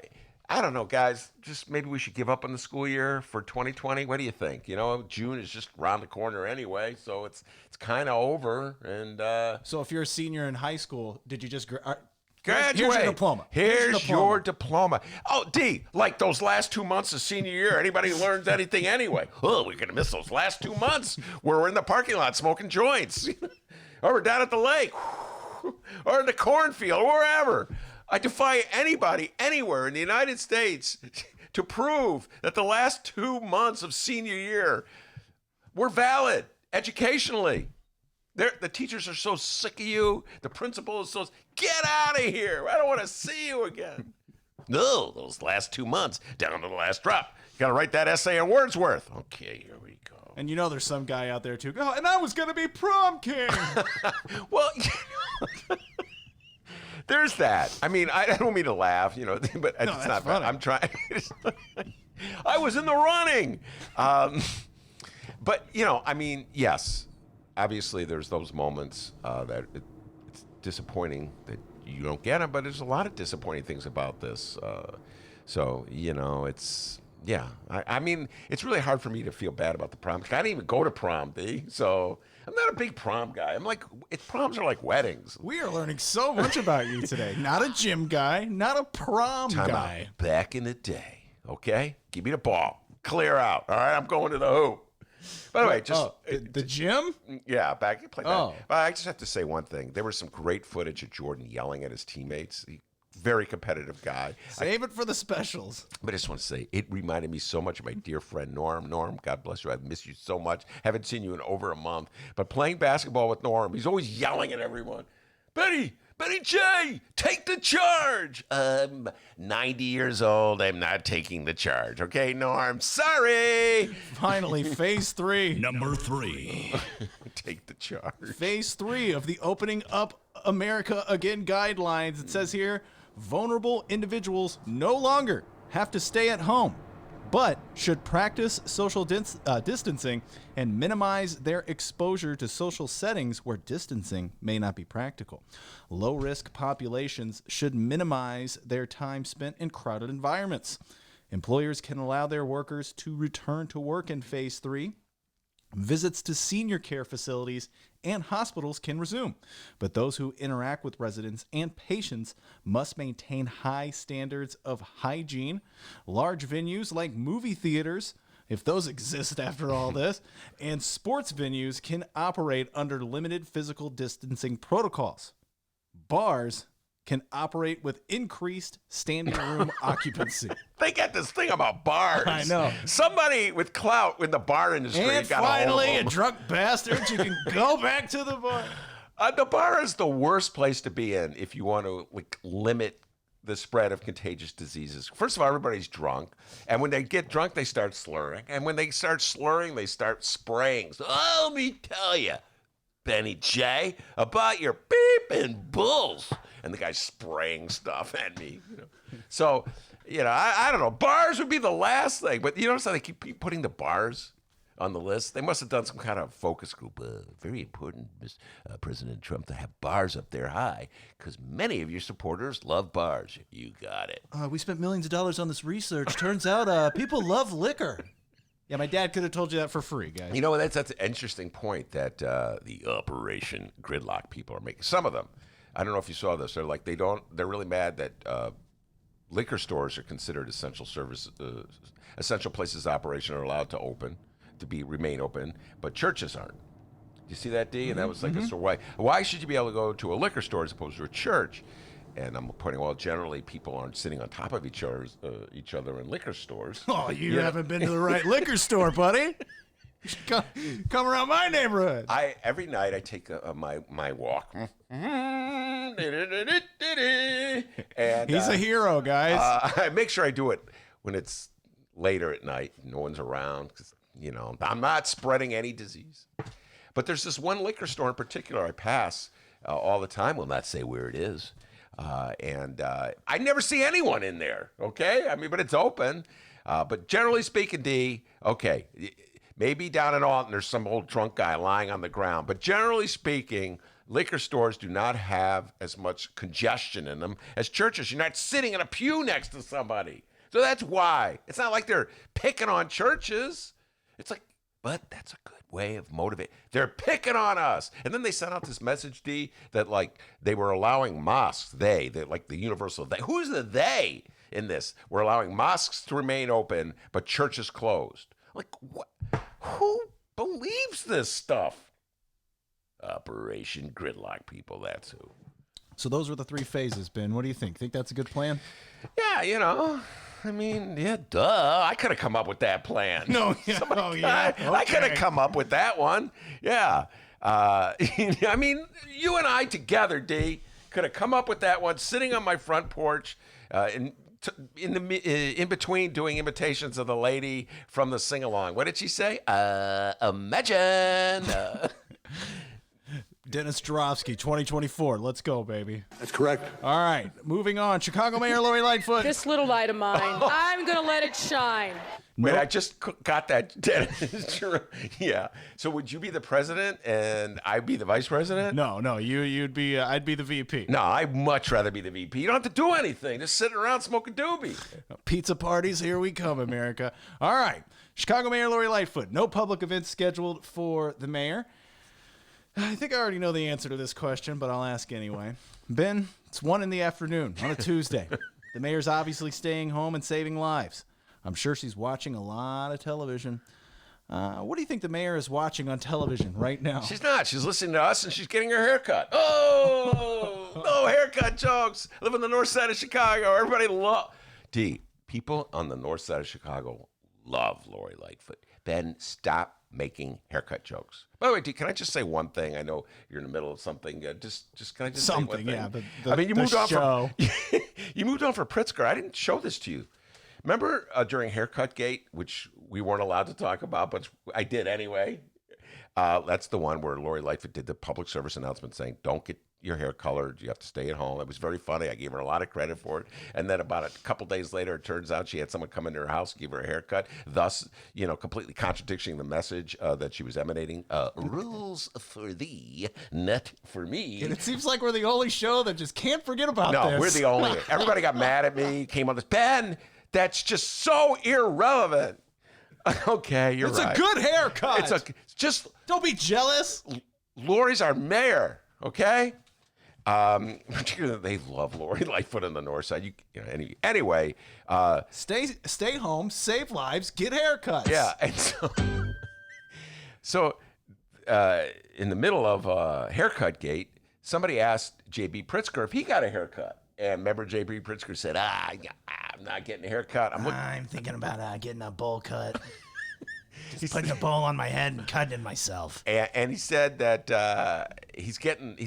don't know, guys. Just maybe we should give up on the school year for 2020. What do you think? June is just around the corner anyway, so it's kind of over. And so if you're a senior in high school, did you just graduate? Here's your diploma. Here's your diploma. Oh, D, like those last 2 months of senior year, anybody learns anything anyway? Oh, we're going to miss those last 2 months where we're in the parking lot smoking joints. Or we're down at the lake. Or in the cornfield, or wherever. I defy anybody, anywhere in the United States to prove that the last 2 months of senior year were valid educationally. The teachers are so sick of you. The principal is so, get out of here. I don't want to see you again. No, those last 2 months, down to the last drop. You got to write that essay on Wordsworth. Okay, here we go. And there's some guy out there too. Oh, and I was going to be prom king. Well, there's that. I mean, I don't mean to laugh, but it's not funny. I'm trying. I was in the running. But, yes. Obviously, there's those moments that it's disappointing that you don't get them, but there's a lot of disappointing things about this. So, it's, yeah. I mean, it's really hard for me to feel bad about the prom. I didn't even go to prom, D, so I'm not a big prom guy. I'm like, proms are like weddings. We are learning so much about you today. Not a gym guy, not a prom guy. Out. Back in the day, okay? Give me the ball. Clear out, all right? I'm going to the hoop. By the way, just the gym? Yeah, back you play that. But I just have to say one thing. There was some great footage of Jordan yelling at his teammates. Very competitive guy. Save it for the specials. But I just want to say, it reminded me so much of my dear friend Norm. Norm, God bless you. I miss you so much. Haven't seen you in over a month. But playing basketball with Norm, he's always yelling at everyone. Betty J, take the charge. I'm 90 years old. I'm not taking the charge. Okay, Norm, sorry. Finally, phase three. Number three. Take the charge. Phase three of the Opening Up America Again guidelines. It says here, vulnerable individuals no longer have to stay at home, but should practice social distancing and minimize their exposure to social settings where distancing may not be practical. Low-risk populations should minimize their time spent in crowded environments. Employers can allow their workers to return to work in Phase 3. Visits to senior care facilities and hospitals can resume, but those who interact with residents and patients must maintain high standards of hygiene. Large venues like movie theaters, if those exist after all this, and sports venues can operate under limited physical distancing protocols. Bars can operate with increased standing room occupancy. They got this thing about bars. I know. Somebody with clout in the bar industry And got finally, a hold a of them. drunk bastard, you can go back to the bar. The bar is the worst place to be in if you want to limit the spread of contagious diseases. First of all, everybody's drunk. And when they get drunk, they start slurring. And when they start slurring, they start spraying. So, let me tell you, Benny J, about your beeping bulls. And the guy's spraying stuff at me. So, I don't know. Bars would be the last thing. But you notice how they keep putting the bars on the list? They must have done some kind of focus group. Very important, President Trump, to have bars up there high, because many of your supporters love bars. You got it. We spent millions of dollars on this research. Turns out people love liquor. Yeah, my dad could have told you that for free, guys. You know, that's an interesting point that the Operation Gridlock people are making. Some of them. I don't know if you saw this. They're really mad that liquor stores are considered essential places of operation, are allowed to remain open, but churches aren't. You see that, D? And that was so why should you be able to go to a liquor store as opposed to a church? And I'm pointing, generally people aren't sitting on top of each other in liquor stores. Oh, you haven't been to the right liquor store, buddy. You should come around my neighborhood. Every night I take my walk. And He's a hero, guys. I make sure I do it when it's later at night, no one's around, because I'm not spreading any disease. But there's this one liquor store in particular I pass all the time. Will not say where it is, and I never see anyone in there. Okay, but it's open. But generally speaking, D, okay. Maybe down in Alton, there's some old drunk guy lying on the ground. But generally speaking, liquor stores do not have as much congestion in them as churches. You're not sitting in a pew next to somebody. So that's why. It's not like they're picking on churches. It's like, but that's a good way of motivating. They're picking on us. And then they sent out this message, D, that they were allowing mosques, the universal they. Who's the they in this? We're allowing mosques to remain open, but churches closed. What? Who believes this stuff? Operation Gridlock people, that's who. So those were the 3 phases, Ben. What do you think? Think that's a good plan? Yeah, duh. I could have come up with that plan. No, yeah. I could have come up with that one. Yeah. You and I together, D, could have come up with that one sitting on my front porch in between doing imitations of the lady from the sing-along. What did she say? Imagine. Dennis Joravsky, 2024. Let's go, baby. That's correct. All right, moving on. Chicago Mayor Lori Lightfoot. This little light of mine, I'm going to let it shine. Wait, I just got that. Yeah. So would you be the president and I'd be the vice president? No, you'd be. I'd be the VP. No, I'd much rather be the VP. You don't have to do anything. Just sit around, smoke a doobie. Pizza parties, here we come, America. All right, Chicago Mayor Lori Lightfoot. No public events scheduled for the mayor. I think I already know the answer to this question, but I'll ask anyway. Ben, it's 1 p.m. on a Tuesday. The mayor's obviously staying home and saving lives. I'm sure she's watching a lot of television. What do you think the mayor is watching on television right now? She's not. She's listening to us, and she's getting her haircut. Oh, no haircut jokes. I live on the north side of Chicago. Everybody people on the north side of Chicago love Lori Lightfoot. Ben, stop making haircut jokes. By the way, D, can I just say one thing? I know you're in the middle of something. Can I just say one thing? Yeah. You moved on from you moved on for Pritzker. I didn't show this to you. Remember during Haircut Gate, which we weren't allowed to talk about, but I did anyway. That's the one where Lori Lightfoot did the public service announcement saying, "Don't get your hair colored. You have to stay at home. It was very funny. I gave her a lot of credit for it. And then about a couple days later, it turns out she had someone come into her house, give her a haircut, thus, completely contradicting the message that she was emanating. Rules for thee, not for me. And it seems like we're the only show that just can't forget about this. No, we're the only. Everybody got mad at me, came on this. Ben, that's just so irrelevant. Okay, you're right. It's a good haircut. Just don't be jealous. Lori's our mayor, okay? They love Lori Lightfoot on the north side. Anyway, stay home, save lives, get haircuts. Yeah, and so in the middle of haircut gate, somebody asked J.B. Pritzker if he got a haircut. And remember, J.B. Pritzker said, I'm not getting a haircut. I'm thinking about getting a bowl cut. Just putting a bowl on my head and cutting it myself. And he said that he's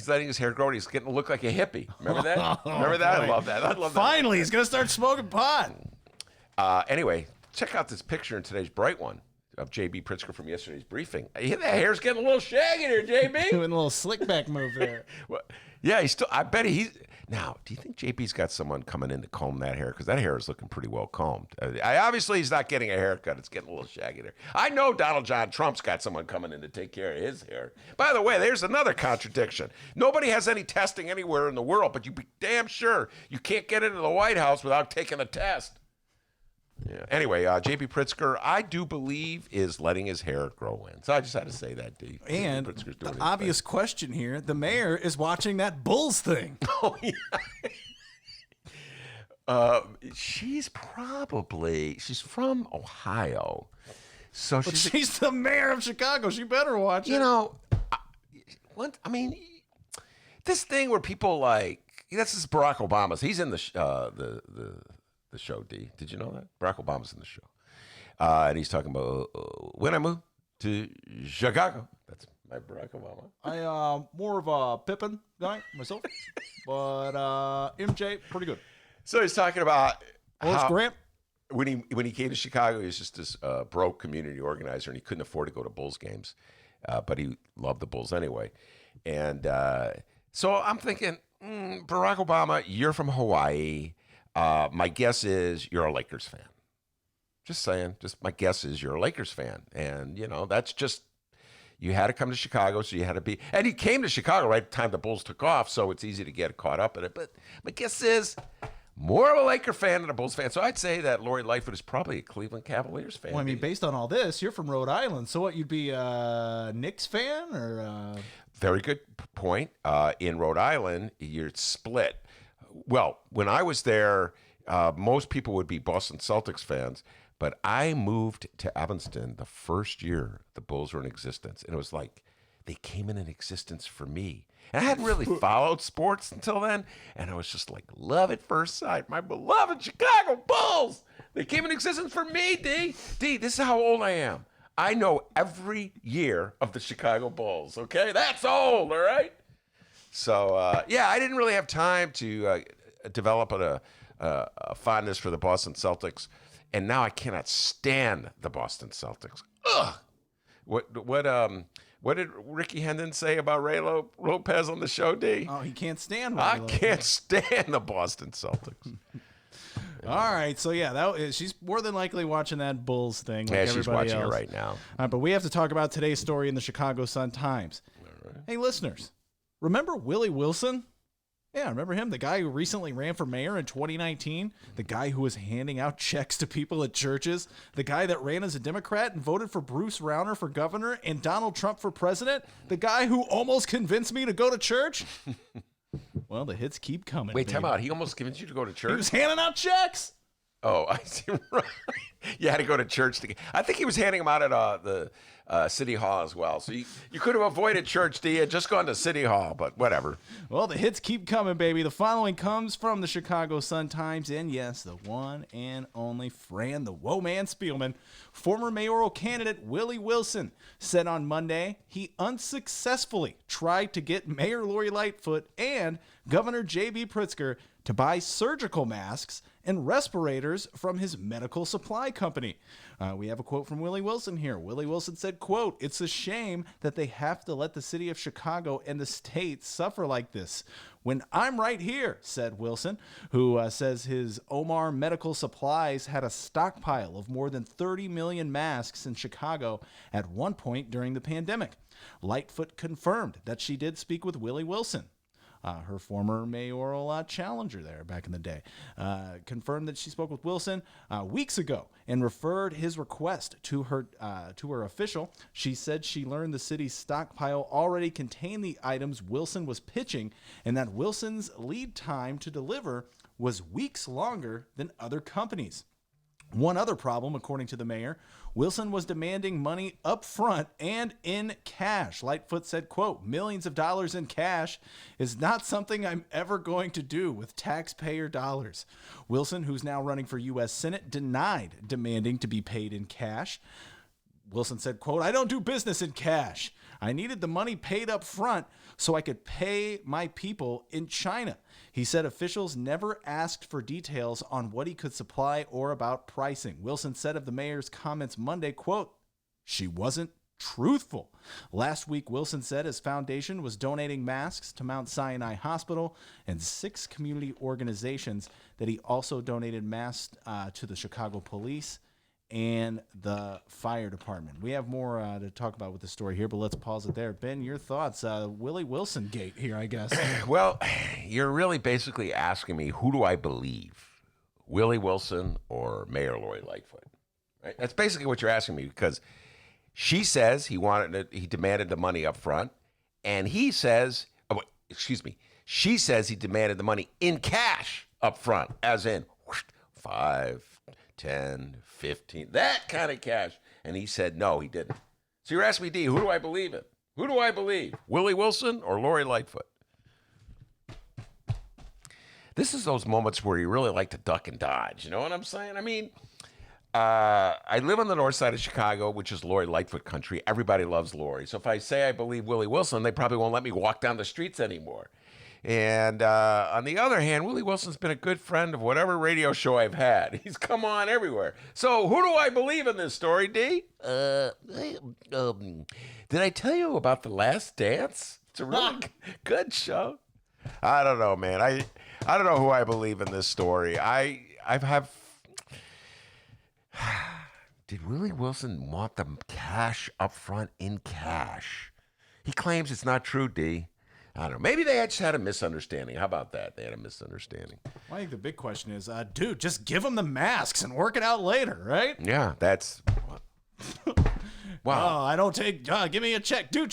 letting his hair grow. And he's getting to look like a hippie. Remember that? Remember that? I love that. Finally, he's gonna start smoking pot. Anyway, check out this picture in today's Bright One of J.B. Pritzker from yesterday's briefing. The hair's getting a little shaggy there, J.B. Doing a little slick back move there. Well, yeah, I bet he's. Now, do you think JB's got someone coming in to comb that hair? Because that hair is looking pretty well combed. Obviously, he's not getting a haircut. It's getting a little shaggy there. I know Donald John Trump's got someone coming in to take care of his hair. By the way, there's another contradiction. Nobody has any testing anywhere in the world, but you be damn sure you can't get into the White House without taking a test. Yeah. Anyway, J.B. Pritzker, I do believe, is letting his hair grow in. So I just had to say that. And the obvious question here, the mayor is watching that Bulls thing. Oh, yeah. She's from Ohio. So she's the mayor of Chicago. She better watch it. This thing where people this is Barack Obama's. He's in the show, D. Did you know that? Barack Obama's in the show. And he's talking about when I moved to Chicago. That's my Barack Obama. I more of a Pippin guy myself. But MJ, pretty good. So he's talking about Horace Grant. When he came to Chicago, he was just this broke community organizer, and he couldn't afford to go to Bulls games. But he loved the Bulls anyway. And so I'm thinking, Barack Obama, you're from Hawaii. My guess is you're a Lakers fan. Just saying. Just my guess is you're a Lakers fan. And, that's just, you had to come to Chicago, so you had to be. And he came to Chicago right at the time the Bulls took off, so it's easy to get caught up in it. But my guess is more of a Laker fan than a Bulls fan. So I'd say that Lori Lightfoot is probably a Cleveland Cavaliers fan. Well, based on all this, you're from Rhode Island. So what, you'd be a Knicks fan or? Very good point. In Rhode Island, you're split. Well, when I was there, most people would be Boston Celtics fans, but I moved to Evanston the first year the Bulls were in existence, and it was like they came in existence for me. And I hadn't really followed sports until then, and I was just like, love at first sight. My beloved Chicago Bulls! They came in existence for me, D. D, this is how old I am. I know every year of the Chicago Bulls, okay? That's old, all right? So, I didn't really have time to develop a fondness for the Boston Celtics, and now I cannot stand the Boston Celtics. Ugh! What did Ricky Hendon say about Ray Lopez on the show, D? Oh, he can't stand Ray Lopez. Can't stand the Boston Celtics. All right, so she's more than likely watching that Bulls thing. Like she's watching it right now. All right, but we have to talk about today's story in the Chicago Sun-Times. All right. Hey, listeners. Remember Willie Wilson? Yeah, remember him? The guy who recently ran for mayor in 2019? The guy who was handing out checks to people at churches? The guy that ran as a Democrat and voted for Bruce Rauner for governor and Donald Trump for president? The guy who almost convinced me to go to church? Well, the hits keep coming. Wait, time out. He almost convinced you to go to church? He was handing out checks. Oh, I see. Right. You had to go to church. I think he was handing them out at the City Hall as well. So you could have avoided church, D. You had just gone to City Hall, but whatever. Well, the hits keep coming, baby. The following comes from the Chicago Sun-Times, and yes, the one and only Fran the Woman Spielman. Former mayoral candidate Willie Wilson said on Monday he unsuccessfully tried to get Mayor Lori Lightfoot and Governor J.B. Pritzker to buy surgical masks and respirators from his medical supply company. We have a quote from Willie Wilson here. Willie Wilson said, quote, "It's a shame that they have to let the city of Chicago and the state suffer like this when I'm right here," said Wilson, who says his Omar Medical Supplies had a stockpile of more than 30 million masks in Chicago at one point during the pandemic. Lightfoot confirmed that she did speak with Willie Wilson, her former mayoral challenger there back in the day, confirmed that she spoke with Wilson weeks ago and referred his request to her official. She said she learned the city's stockpile already contained the items Wilson was pitching and that Wilson's lead time to deliver was weeks longer than other companies. One other problem, according to the mayor, Wilson was demanding money up front and in cash. Lightfoot said, quote, "Millions of dollars in cash is not something I'm ever going to do with taxpayer dollars." Wilson, who's now running for U.S. Senate, denied demanding to be paid in cash. Wilson said, quote, "I don't do business in cash. I needed the money paid up front so I could pay my people in China." He said officials never asked for details on what he could supply or about pricing. Wilson said of the mayor's comments Monday, quote, "She wasn't truthful." Last week, Wilson said his foundation was donating masks to Mount Sinai Hospital and 6 community organizations, that he also donated masks to the Chicago Police and the fire department. We have more to talk about with the story here, but let's pause it there. Ben, your thoughts? Willie Wilson gate here, I guess. Well, you're really basically asking me, who do I believe, Willie Wilson or Mayor Lori Lightfoot? Right? That's basically what you're asking me, because she says he demanded the money up front, and he says, she says he demanded the money in cash up front, as in 5, 10, 15, that kind of cash. And he said, no, he didn't. So you're asking me, D, who do I believe in? Who do I believe? Willie Wilson or Lori Lightfoot? This is those moments where you really like to duck and dodge. You know what I'm saying? I mean, I live on the north side of Chicago, which is Lori Lightfoot country. Everybody loves Lori. So if I say I believe Willie Wilson, they probably won't let me walk down the streets anymore. And on the other hand, Willie Wilson's been a good friend of whatever radio show I've had. He's come on everywhere. So who do I believe in this story, D? Did I tell you about The Last Dance? It's a really good show. I don't know, man. I don't know who I believe in this story. Did Willie Wilson want the cash up front in cash? He claims it's not true, D. I don't know. Maybe they just had a misunderstanding. How about that? They had a misunderstanding. Well, I think the big question is, dude, just give them the masks and work it out later, right? Yeah, that's... Wow. Oh, I don't take... give me a check. Dude,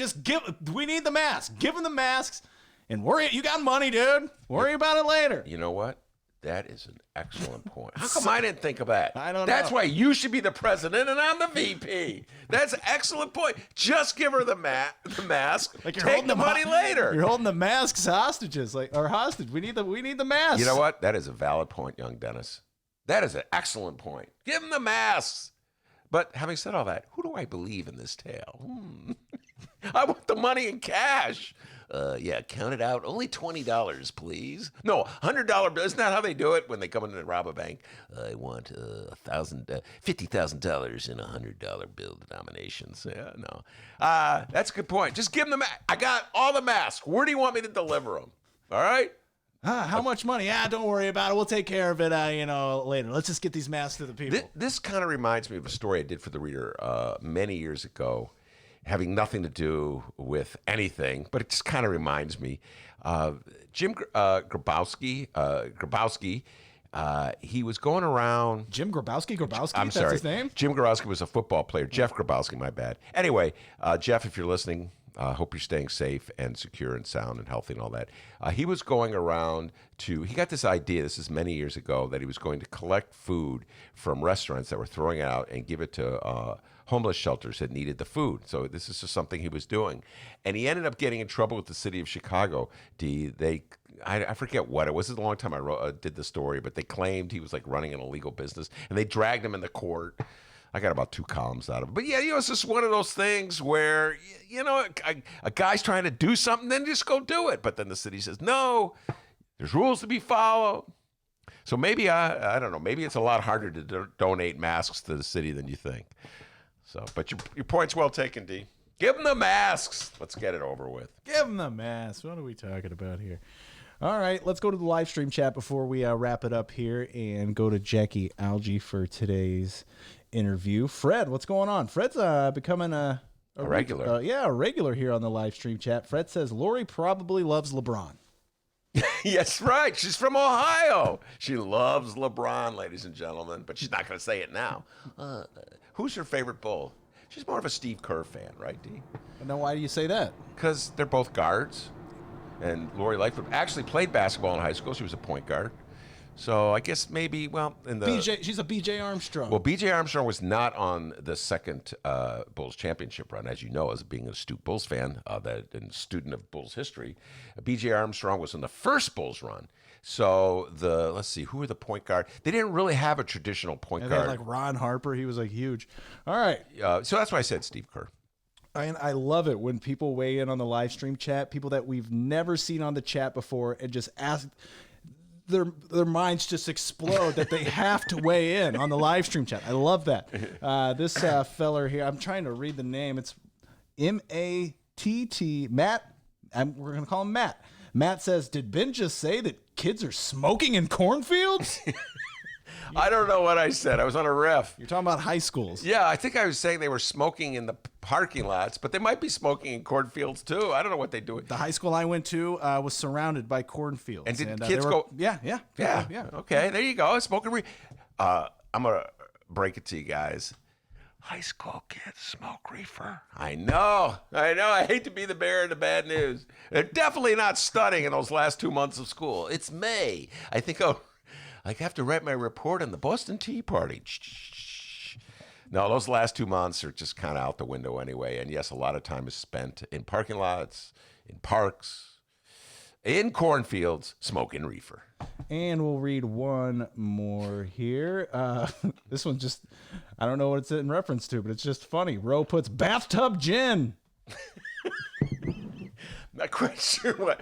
we need the masks. Give them the masks and you got money, dude. Worry about it later. You know what? That is an excellent point. How come I didn't think of that? I don't know. That's why you should be the president and I'm the VP. That's an excellent point. Just give her the mask. Like you're take the money later. You're holding the masks hostages, hostage. We need the masks. You know what? That is a valid point, young Dennis. That is an excellent point. Give them the masks. But having said all that, who do I believe in this tale? I want the money in cash. Yeah, count it out. Only $20, please. No, $100 bill. Isn't that how they do it when they come in and rob a bank? I want $50,000 in $100 bill denominations. Yeah, no. That's a good point. Just give them the mask. I got all the masks. Where do you want me to deliver them? All right? How much money? Don't worry about it. We'll take care of it, later. Let's just get these masks to the people. This kind of reminds me of a story I did for the Reader many years ago, having nothing to do with anything, but it just kind of reminds me. Jim Grabowski, he was going around. Jim Grabowski? I'm sorry. That's his name? Jim Grabowski was a football player. Jeff Grabowski, my bad. Anyway, Jeff, if you're listening, hope you're staying safe and secure and sound and healthy and all that. He was going around he got this idea, this is many years ago, that he was going to collect food from restaurants that were throwing it out and give it to homeless shelters that needed the food. So this is just something he was doing. And he ended up getting in trouble with the city of Chicago. I forget what. It was a long time I did the story, but they claimed he was like running an illegal business, and they dragged him in the court. I got about 2 columns out of it. But yeah, it's just one of those things where, a guy's trying to do something, then just go do it. But then the city says, no, there's rules to be followed. So maybe I don't know. Maybe it's a lot harder to donate masks to the city than you think. So, but your point's well taken, D. Give them the masks. Let's get it over with. Give them the masks. What are we talking about here? All right, let's go to the live stream chat before we wrap it up here and go to Jaquie Algee for today's interview. Fred, what's going on? Fred's becoming a regular. A regular here on the live stream chat. Fred says Lori probably loves LeBron. Yes, right. She's from Ohio. She loves LeBron, ladies and gentlemen, but she's not going to say it now. Who's her favorite Bull? She's more of a Steve Kerr fan, right, D? Now, why do you say that? Because they're both guards. And Lori Lightfoot actually played basketball in high school. She was a point guard. So I guess maybe, she's a BJ Armstrong. Well, BJ Armstrong was not on the second Bulls championship run, as you know, as being an astute Bulls fan and student of Bulls history. BJ Armstrong was on the first Bulls run. So let's see, who were the point guard? They didn't really have a traditional point and guard. Like Ron Harper, he was like huge. All right. So that's why I said Steve Kerr. I love it when people weigh in on the live stream chat, people that we've never seen on the chat before, and just ask their minds just explode that they have to weigh in on the live stream chat. I love that. This feller here, I'm trying to read the name. It's M-A-T-T, Matt. We're going to call him Matt. Matt says, did Ben just say that kids are smoking in cornfields? I don't know what I said. I was on a ref. You're talking about high schools. Yeah, I think I was saying they were smoking in the parking lots, but they might be smoking in cornfields too. I don't know what they do. The high school I went to was surrounded by cornfields. And did kids go? Yeah. Okay, there you go. Smoking. I'm gonna break it to you guys. High school kids smoke reefer. I know. I hate to be the bearer of the bad news. They're definitely not studying in those last 2 months of school. It's May. I think I have to write my report on the Boston Tea Party. No, those last 2 months are just kind of out the window anyway. And yes, a lot of time is spent in parking lots, in parks, in cornfields, smoking reefer. And we'll read one more here. This one just, I don't know what it's in reference to, but it's just funny. Ro puts bathtub gin. Not quite sure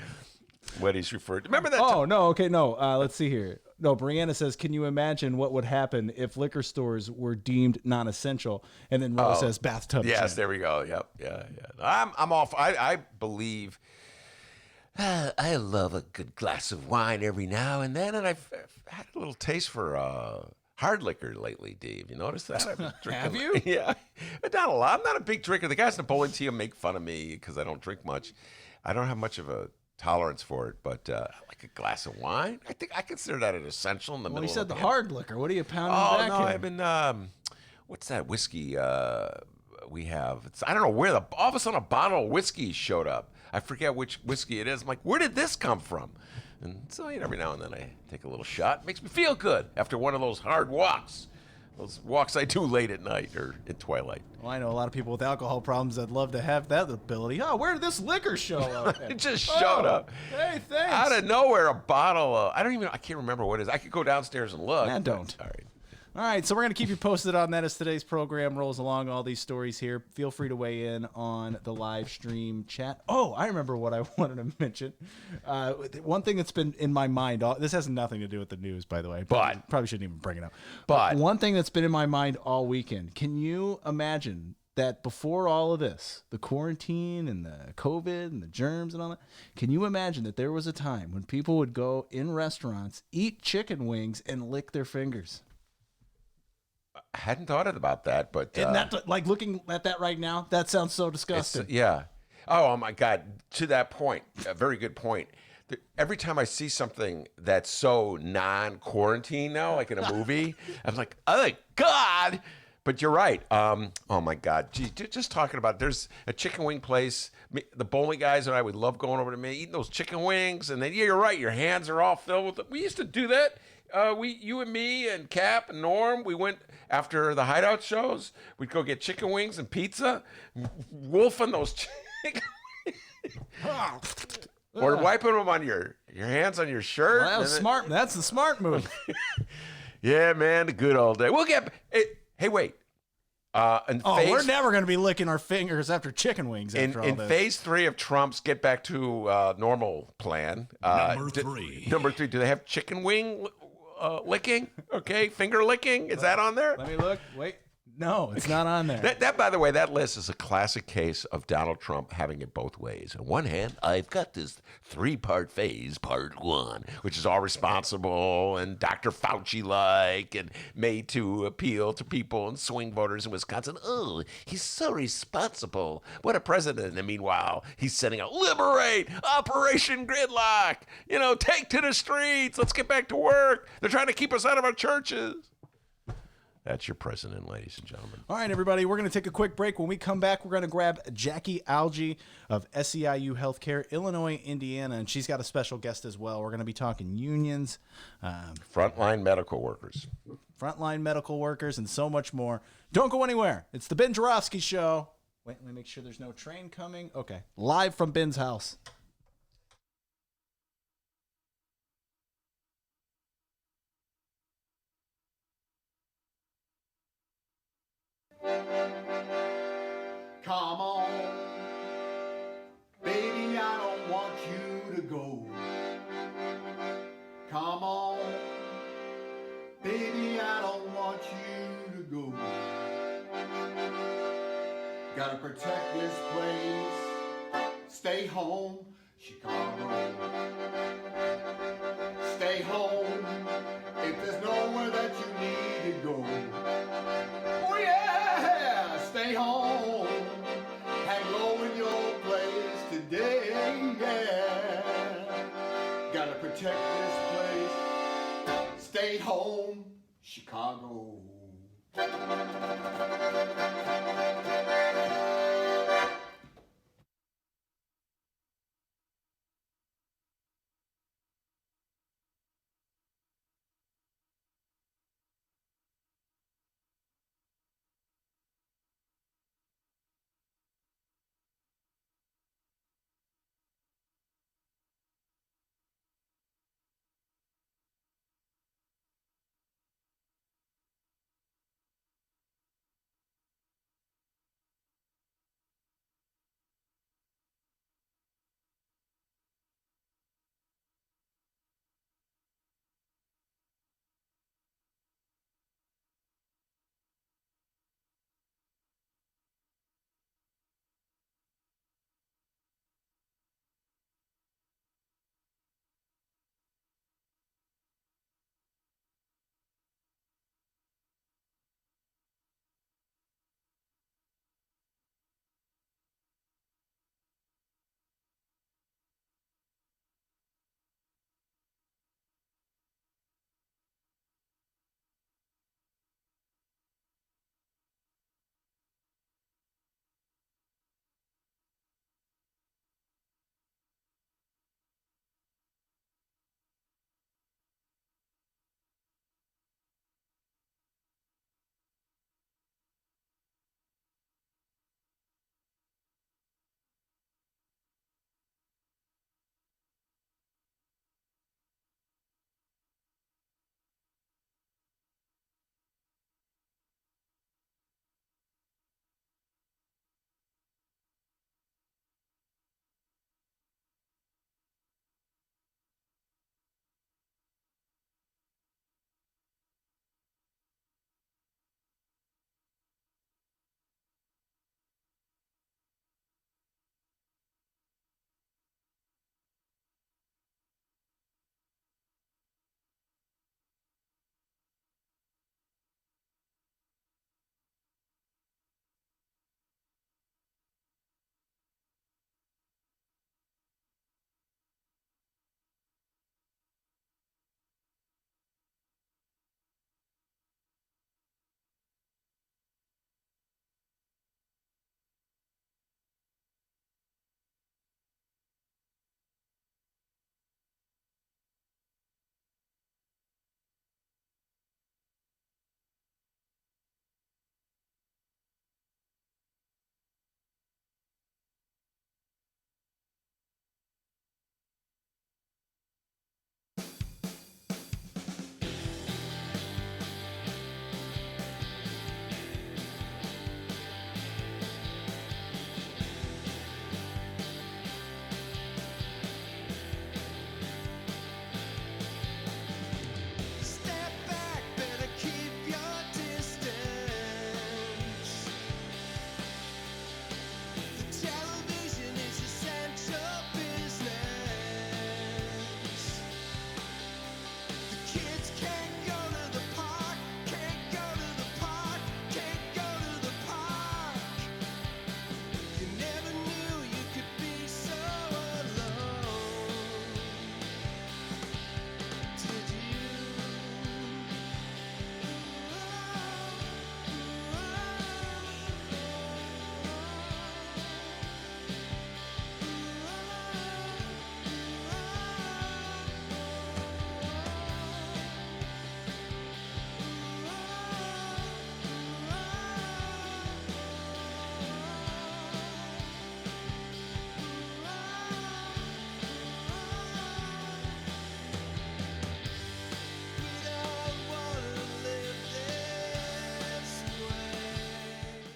what he's referred to. Remember that? Oh, no. Okay, no. Let's see here. No, Brianna says, can you imagine what would happen if liquor stores were deemed non-essential? And then Ro says bathtub gin. Yes, there we go. Yep. Yeah. I'm off. I believe I love a good glass of wine every now and then, and I've had a little taste for hard liquor lately, Dave. You notice that? I've been drinking. Have you? Yeah. But not a lot. I'm not a big drinker. The guys in the bowling team make fun of me because I don't drink much. I don't have much of a tolerance for it, but I like a glass of wine. I consider that an essential in the middle. Well, you said of the day. hard liquor. What are you pounding back No, in? I've been. What's that whiskey we have? I don't know where all of a sudden a bottle of whiskey showed up. I forget which whiskey it is. I'm like, where did this come from? And so every now and then I take a little shot. It makes me feel good after one of those hard walks. Those walks I do late at night or at twilight. Well, I know a lot of people with alcohol problems that'd love to have that ability. Oh, where did this liquor show up? It just showed up. Hey, thanks. Out of nowhere, a bottle of, I can't remember what it is. I could go downstairs and look. Man, don't. All right. All right, so we're going to keep you posted on that as today's program rolls along, all these stories here. Feel free to weigh in on the live stream chat. Oh, I remember what I wanted to mention. One thing that's been in my mind, this has nothing to do with the news, by the way. Probably shouldn't even bring it up. But one thing that's been in my mind all weekend, can you imagine that before all of this, the quarantine and the COVID and the germs and all that, can you imagine that there was a time when people would go in restaurants, eat chicken wings, and lick their fingers? I hadn't thought about that, but And that, like looking at that right now, that sounds so disgusting. Yeah. Oh my God. To that point, a very good point. Every time I see something that's so non-quarantine now, like in a movie, I'm like, oh God. But you're right. Oh my God. Gee, just talking about, there's a chicken wing place. The bowling guys and I would love going over to me, eating those chicken wings, and then you're right. Your hands are all filled with it. We used to do that. You and me and Cap and Norm, we went after the Hideout shows. We'd go get chicken wings and pizza, wolfing those chicken or wiping them on your hands on your shirt. Well, that was smart. That's the smart move. Yeah, man, the good old day. We'll get. Hey, wait. We're never going to be licking our fingers after chicken wings after all in this. phase 3 of Trump's get back to normal plan. Number 3. Number 3. Do they have chicken wing licking. Okay, finger licking. Is that on there? Let me look. Wait. No, it's not on there. That, by the way, that list is a classic case of Donald Trump having it both ways. On one hand, I've got this 3-part phase, part 1, which is all responsible and Dr. Fauci-like and made to appeal to people and swing voters in Wisconsin. Oh, he's so responsible. What a president. And meanwhile, he's sending out Liberate, Operation Gridlock, take to the streets. Let's get back to work. They're trying to keep us out of our churches. That's your president, ladies and gentlemen. All right, everybody, we're going to take a quick break. When we come back, we're going to grab Jaquie Algee of SEIU Healthcare, Illinois, Indiana, and she's got a special guest as well. We're going to be talking unions, Frontline medical workers. Frontline medical workers, and so much more. Don't go anywhere. It's the Ben Joravsky Show. Wait, let me make sure there's no train coming. Okay, live from Ben's house. Come on, baby, I don't want you to go. Come on, baby, I don't want you to go. Gotta protect this place. Stay home, Chicago. Stay home if there's nowhere that you need to go. Oh yeah, stay home. Hang low in your place today, yeah. Gotta protect this place. Stay home, Chicago.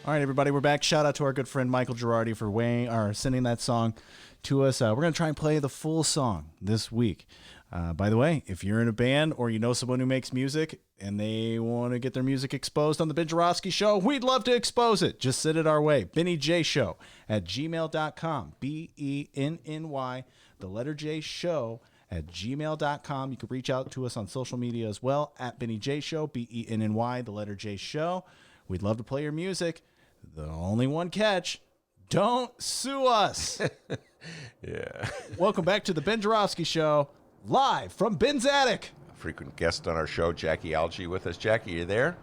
All right, everybody, we're back. Shout out to our good friend Michael Girardi for sending that song to us. We're going to try and play the full song this week. By the way, if you're in a band or you know someone who makes music and they want to get their music exposed on the Ben Joravsky Show, we'd love to expose it. Just send it our way. BennyJShow@gmail.com. BENNY, the letter J show @gmail.com. You can reach out to us on social media as well at Benny J Show, BENNY, the letter J show. We'd love to play your music. The only one catch, don't sue us. Yeah. Welcome back to the Ben Joravsky Show, live from Ben's attic. A frequent guest on our show, Jaquie Algee, with us. Jaquie, you there?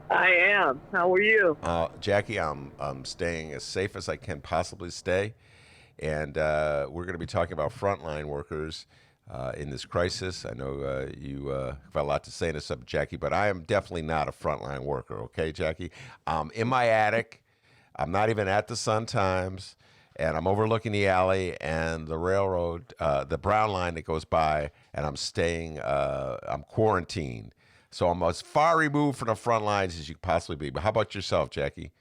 I am. How are you? Jaquie, I'm staying as safe as I can possibly stay. And we're going to be talking about frontline workers in this crisis. I know you have a lot to say in this subject, Jaquie, but I am definitely not a frontline worker, okay, Jaquie? I'm in my attic. I'm not even at the Sun-Times, and I'm overlooking the alley and the railroad, the brown line that goes by, and I'm I'm quarantined. So I'm as far removed from the front lines as you could possibly be. But how about yourself, Jaquie?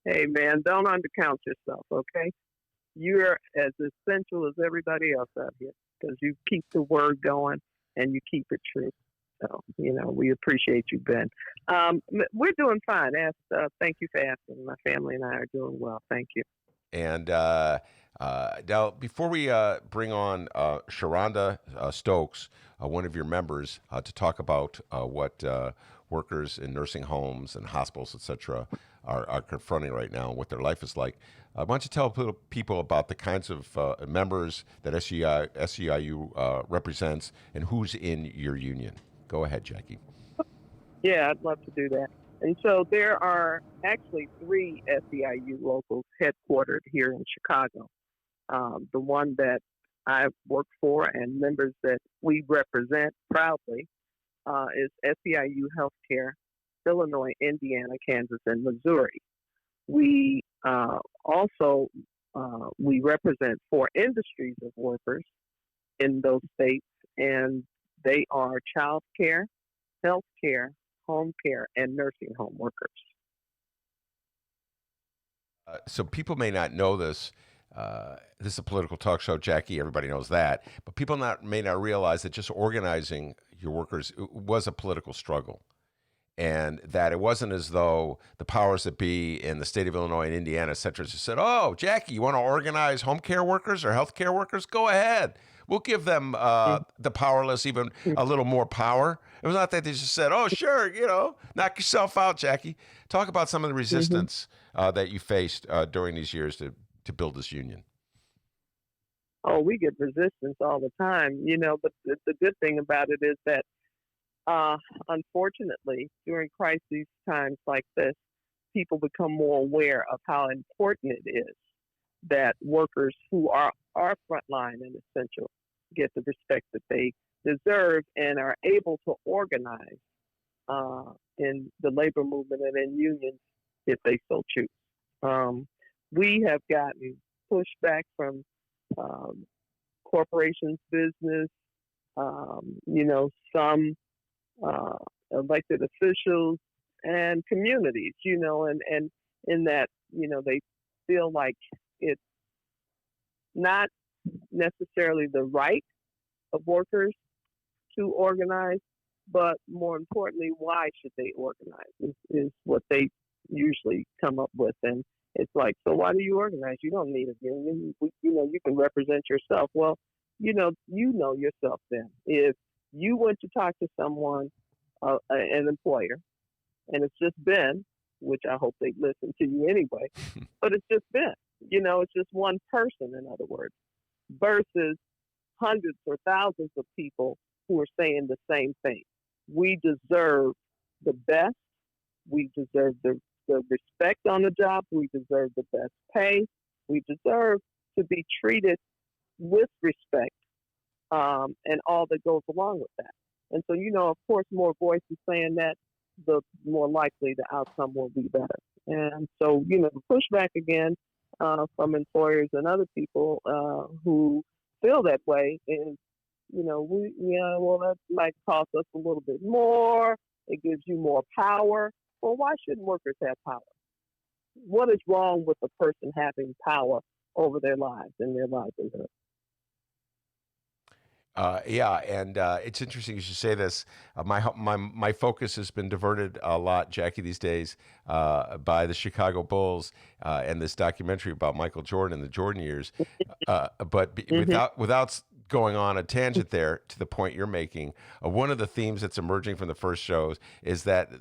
Hey, man, don't undercount yourself, okay? You're as essential as everybody else out here because you keep the word going and you keep it true. So, we appreciate you, Ben. We're doing fine. Thank you for asking. My family and I are doing well. Thank you. And now, before we bring on Sheronda Stokes, one of your members, to talk about what workers in nursing homes and hospitals, etc., are confronting right now and what their life is like, why don't you tell people about the kinds of members that SEIU represents and who's in your union? Go ahead, Jaquie. Yeah, I'd love to do that. And so there are actually 3 SEIU locals headquartered here in Chicago. The one that I work for and members that we represent proudly is SEIU Healthcare, Illinois, Indiana, Kansas, and Missouri. We also we represent 4 industries of workers in those states, and they are child care, health care, home care, and nursing home workers. So people may not know this. This is a political talk show, Jaquie. Everybody knows that. But people may not realize that just organizing your workers was a political struggle. And that it wasn't as though the powers that be in the state of Illinois and Indiana, et cetera, just said, oh, Jaquie, you want to organize home care workers or health care workers? Go ahead. We'll give them the powerless even a little more power. It was not that they just said, oh, sure, knock yourself out, Jaquie. Talk about some of the resistance that you faced during these years to build this union. Oh, we get resistance all the time, but the good thing about it is that unfortunately, during crisis times like this, people become more aware of how important it is that workers who are frontline and essential get the respect that they deserve and are able to organize in the labor movement and in unions if they so choose. We have gotten pushback from corporations, business, some elected officials and communities, and in that, they feel like it's not necessarily the right of workers to organize, but more importantly, why should they organize is what they usually come up with. And it's like, so why do you organize? You don't need a union. You can represent yourself. Well, you know yourself then. If you went to talk to someone, an employer, and it's just Ben, which I hope they listen to you anyway, but it's just Ben. It's just one person, in other words, versus hundreds or thousands of people who are saying the same thing. We deserve the best. We deserve the respect on the job. We deserve the best pay. We deserve to be treated with respect and all that goes along with that. And so, of course, more voices saying that, the more likely the outcome will be better. And so, the pushback again from employers and other people who feel that way is, well, that might cost us a little bit more. It gives you more power. Well, why shouldn't workers have power? What is wrong with a person having power over their lives and their livelihood? Yeah, and it's interesting you should say this. My focus has been diverted a lot, Jaquie, these days by the Chicago Bulls and this documentary about Michael Jordan and the Jordan years. Without going on a tangent there to the point you're making, one of the themes that's emerging from the first shows is that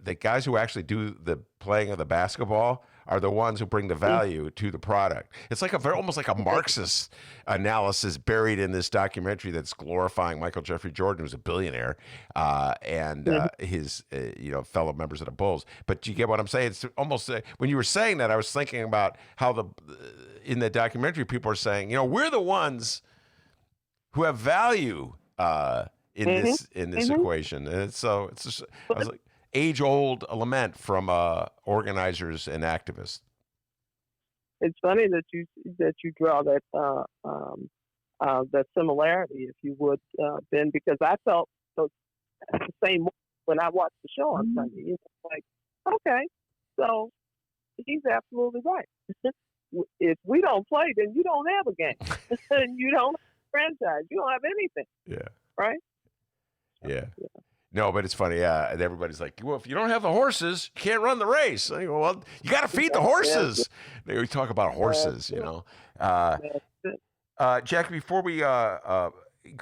the guys who actually do the playing of the basketball are the ones who bring the value to the product. It's like almost like a Marxist analysis buried in this documentary that's glorifying Michael Jeffrey Jordan, who's a billionaire, and his fellow members of the Bulls. But you get what I'm saying? It's almost when you were saying that, I was thinking about how in the documentary people are saying, we're the ones who have value in this equation, and so it's just, I was like, age-old lament from organizers and activists. It's funny that you draw that similarity, if you would, Ben, because I felt the same when I watched the show on Sunday. It's like, okay, so he's absolutely right. If we don't play, then you don't have a game, and you don't have a franchise, you don't have anything. Yeah. Right. Yeah. No, but it's funny. Yeah, and everybody's like, "Well, if you don't have the horses, you can't run the race." I go, "Well, you got to feed the horses." We talk about horses, Jaquie, before we go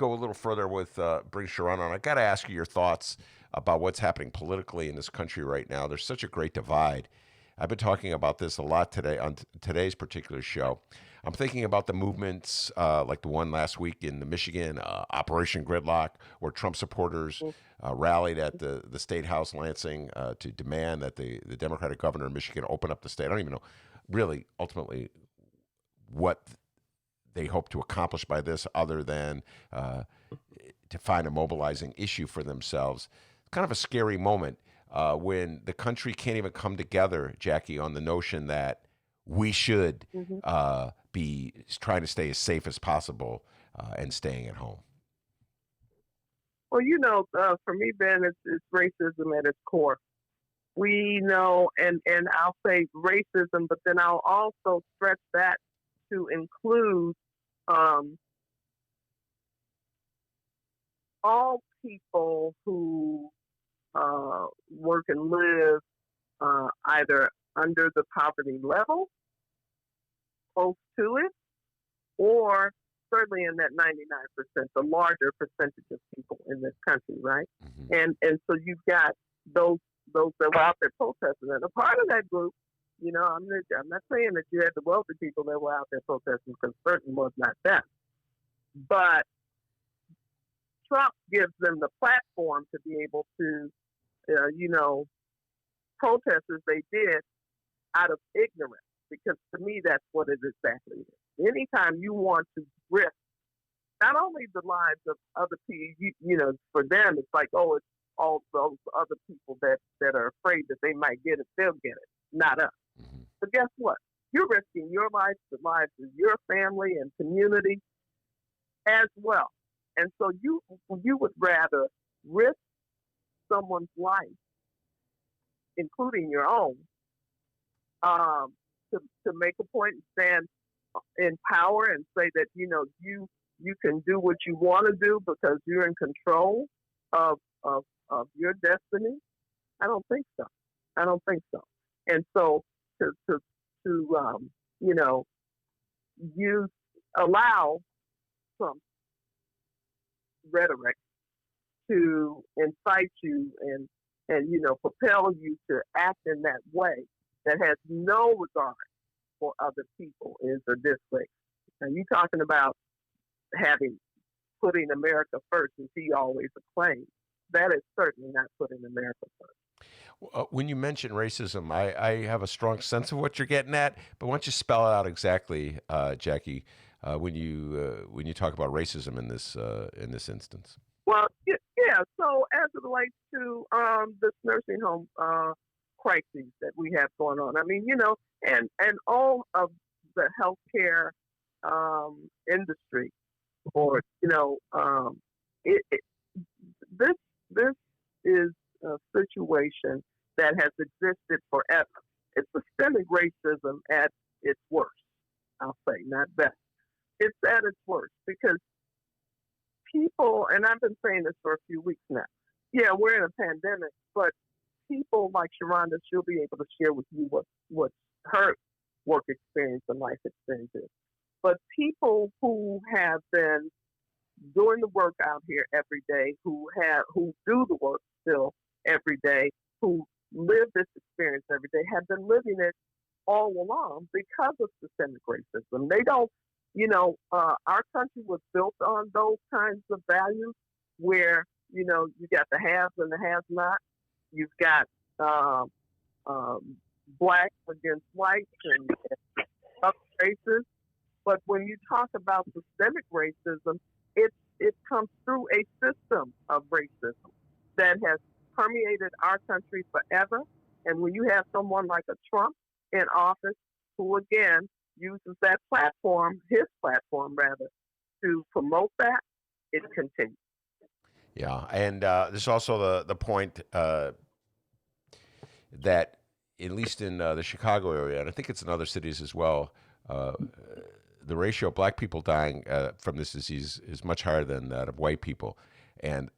a little further with bring Sheronda on, I got to ask you your thoughts about what's happening politically in this country right now. There's such a great divide. I've been talking about this a lot today on today's particular show. I'm thinking about the movements like the one last week in Michigan, Operation Gridlock, where Trump supporters rallied at the State House Lansing to demand that the Democratic governor of Michigan open up the state. I don't even know really ultimately what they hope to accomplish by this other than to find a mobilizing issue for themselves. It's kind of a scary moment when the country can't even come together, Jaquie, on the notion that we should be trying to stay as safe as possible and staying at home. Well, for me, Ben, it's racism at its core. We know, and I'll say racism, but then I'll also stretch that to include all people who work and live either under the poverty level, close to it, or certainly in that 99%, the larger percentage of people in this country, right? Mm-hmm. And so you've got those that were out there protesting, and a part of that group, I'm not saying that you had the wealthy people that were out there protesting, because certainly was not that, but Trump gives them the platform to be able to, protest as they did out of ignorance, because to me that's what it exactly is. Anytime you want to risk not only the lives of other people, for them it's like, oh, it's all those other people that are afraid that they might get it, they'll get it, not us. Mm-hmm. But guess what? You're risking your life, the lives of your family and community as well. And so you would rather risk someone's life, including your own, to make a point and stand in power and say that, you can do what you want to do because you're in control of your destiny. I don't think so. And so to you allow Trump's rhetoric to incite you and propel you to act in that way that has no regard for other people is a disgrace. And you talking about putting America first, as he always claims. That is certainly not putting America first. When you mention racism, I have a strong sense of what you're getting at, but why don't you spell it out exactly, Jaquie, when you talk about racism in this instance? Well, yeah. So as it relates to this nursing home crises that we have going on, I mean, and all of the healthcare industry, or this is a situation that has existed forever. It's systemic racism at its worst, I'll say, not best. It's at its worst because people, and I've been saying this for a few weeks now, yeah, we're in a pandemic, but people like Sheronda, she'll be able to share with you what her work experience and life experience is. But people who have been doing the work out here every day, who do the work still every day, who live this experience every day, have been living it all along because of systemic racism. They don't, our country was built on those kinds of values where, you got the haves and the have-nots. You've got blacks against whites and other races. But when you talk about systemic racism, it comes through a system of racism that has permeated our country forever. And when you have someone like a Trump in office, who again uses that platform, his platform rather, to promote that, it continues. Yeah, and there's also the point that, at least in the Chicago area, and I think it's in other cities as well, the ratio of black people dying from this disease is much higher than that of white people. And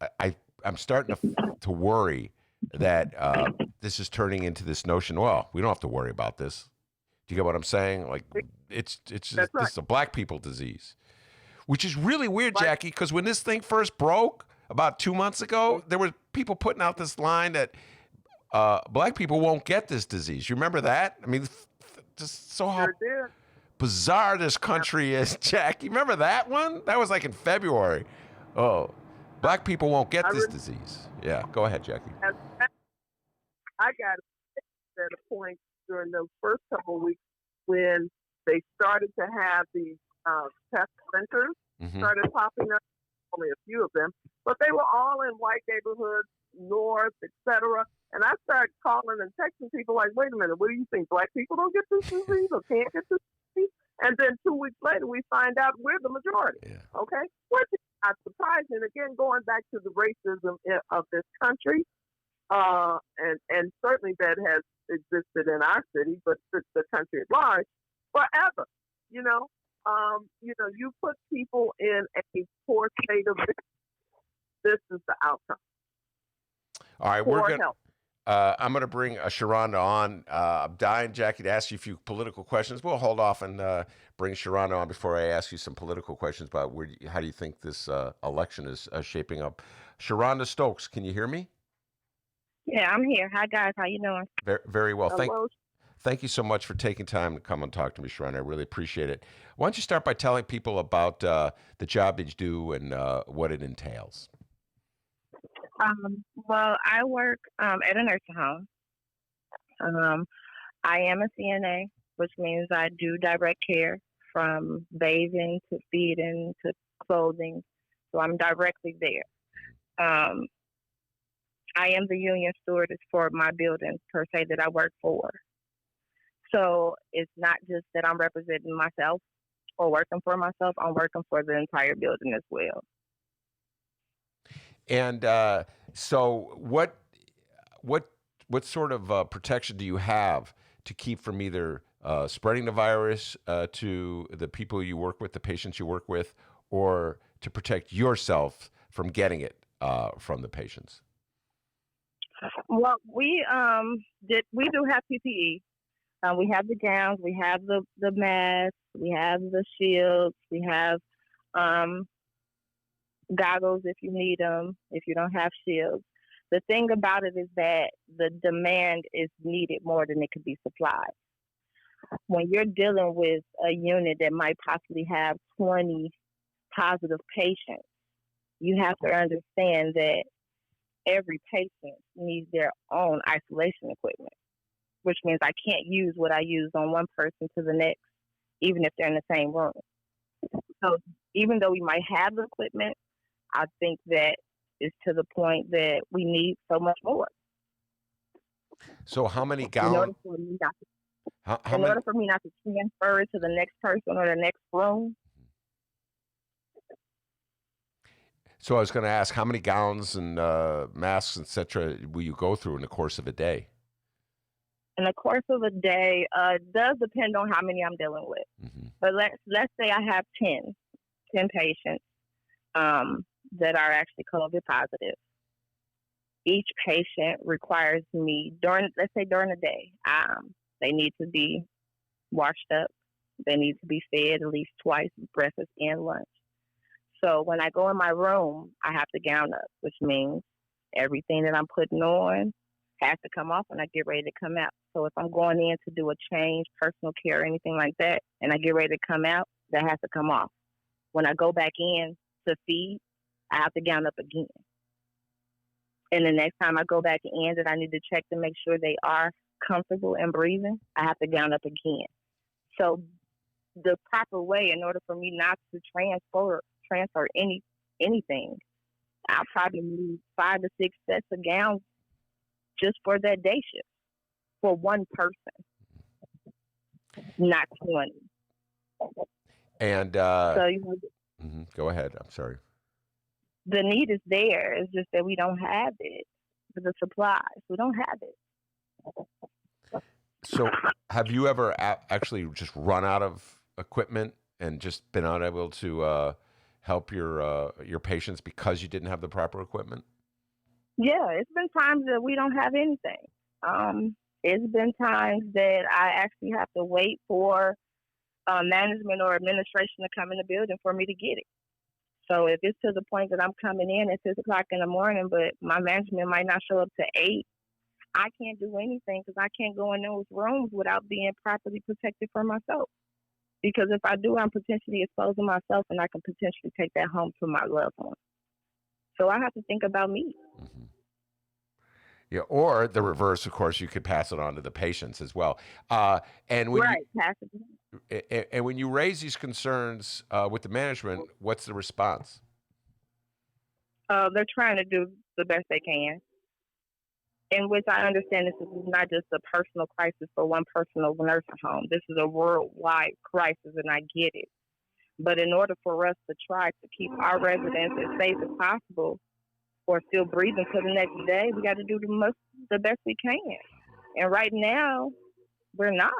I'm starting to worry that this is turning into this notion, well, we don't have to worry about this. Do you get what I'm saying? Like, it's just, right. This is a black people disease, which is really weird, Jaquie, because when this thing first broke about 2 months ago, there were people putting out this line that black people won't get this disease. You remember that? I mean, just so how bizarre this country is, Jaquie. Remember that one? That was like in February. Oh, black people won't get this disease. Yeah, go ahead, Jaquie. I got at a point during those first couple of weeks when they started to have these test centers started popping up, only a few of them, but they were all in white neighborhoods, north, etc. And I started calling and texting people like, wait a minute, what do you think? Black people don't get this disease or can't get this disease? And then 2 weeks later, we find out we're the majority. Yeah. Okay? Which is not surprising. Again, going back to the racism of this country, and certainly that has existed in our city, but the country at large, forever. You put people in a poor state of this is the outcome. All right, I'm going to bring Sheronda on. I'm dying, Jaquie, to ask you a few political questions. We'll hold off and bring Sheronda on before I ask you some political questions about how do you think this election is shaping up. Sheronda Stokes, can you hear me? Yeah, I'm here. Hi, guys. How you doing? Very, very well. Thank you so much for taking time to come and talk to me, Sheronda. I really appreciate it. Why don't you start by telling people about the job that you do and what it entails? Well, I work at a nursing home. I am a CNA, which means I do direct care from bathing to feeding to clothing. So I'm directly there. I am the union stewardess for my building, per se, that I work for. So it's not just that I'm representing myself or working for myself. I'm working for the entire building as well. And so what sort of protection do you have to keep from either spreading the virus to the people you work with, the patients you work with, or to protect yourself from getting it from the patients? Well, we do have PPE. We have the gowns, we have the masks, we have the shields, we have goggles if you need them, if you don't have shields. The thing about it is that the demand is needed more than it could be supplied. When you're dealing with a unit that might possibly have 20 positive patients, you have to understand that every patient needs their own isolation equipment, which means I can't use what I use on one person to the next, even if they're in the same room. So even though we might have the equipment, I think that it's to the point that we need so much more. So how many gowns? In order for me not to transfer it to the next person or the next room. So I was going to ask, how many gowns and masks, etc., will you go through in the course of a day? In the course of a day, it does depend on how many I'm dealing with. Mm-hmm. But let's say I have 10 patients that are actually COVID positive. Each patient requires me during the day. They need to be washed up. They need to be fed at least twice, breakfast and lunch. So when I go in my room, I have to gown up, which means everything that I'm putting on has to come off when I get ready to come out. So if I'm going in to do a change, personal care, or anything like that, and I get ready to come out, that has to come off. When I go back in to feed, I have to gown up again. And the next time I go back in that I need to check to make sure they are comfortable and breathing, I have to gown up again. So the proper way, in order for me not to transfer anything, I'll probably need 5 to 6 sets of gowns just for that day shift for one person, not 20. And So go ahead. I'm sorry. the need is there. It's just that we don't have it. The supplies, we don't have it. So have you ever actually just run out of equipment and just been unable to help your patients because you didn't have the proper equipment? Yeah, it's been times that we don't have anything. It's been times that I actually have to wait for management or administration to come in the building for me to get it. So if it's to the point that I'm coming in at 6 o'clock in the morning, but my management might not show up to 8, I can't do anything because I can't go in those rooms without being properly protected for myself. Because if I do, I'm potentially exposing myself, and I can potentially take that home to my loved one. So I have to think about me. Mm-hmm. Yeah, or the reverse, of course, you could pass it on to the patients as well. And when pass it on. And when you raise these concerns with the management, what's the response? They're trying to do the best they can. In which I understand this is not just a personal crisis for one personal nursing home. This is a worldwide crisis, and I get it. But in order for us to try to keep our residents as safe as possible or still breathing till the next day, we got to do the best we can. And right now, we're not.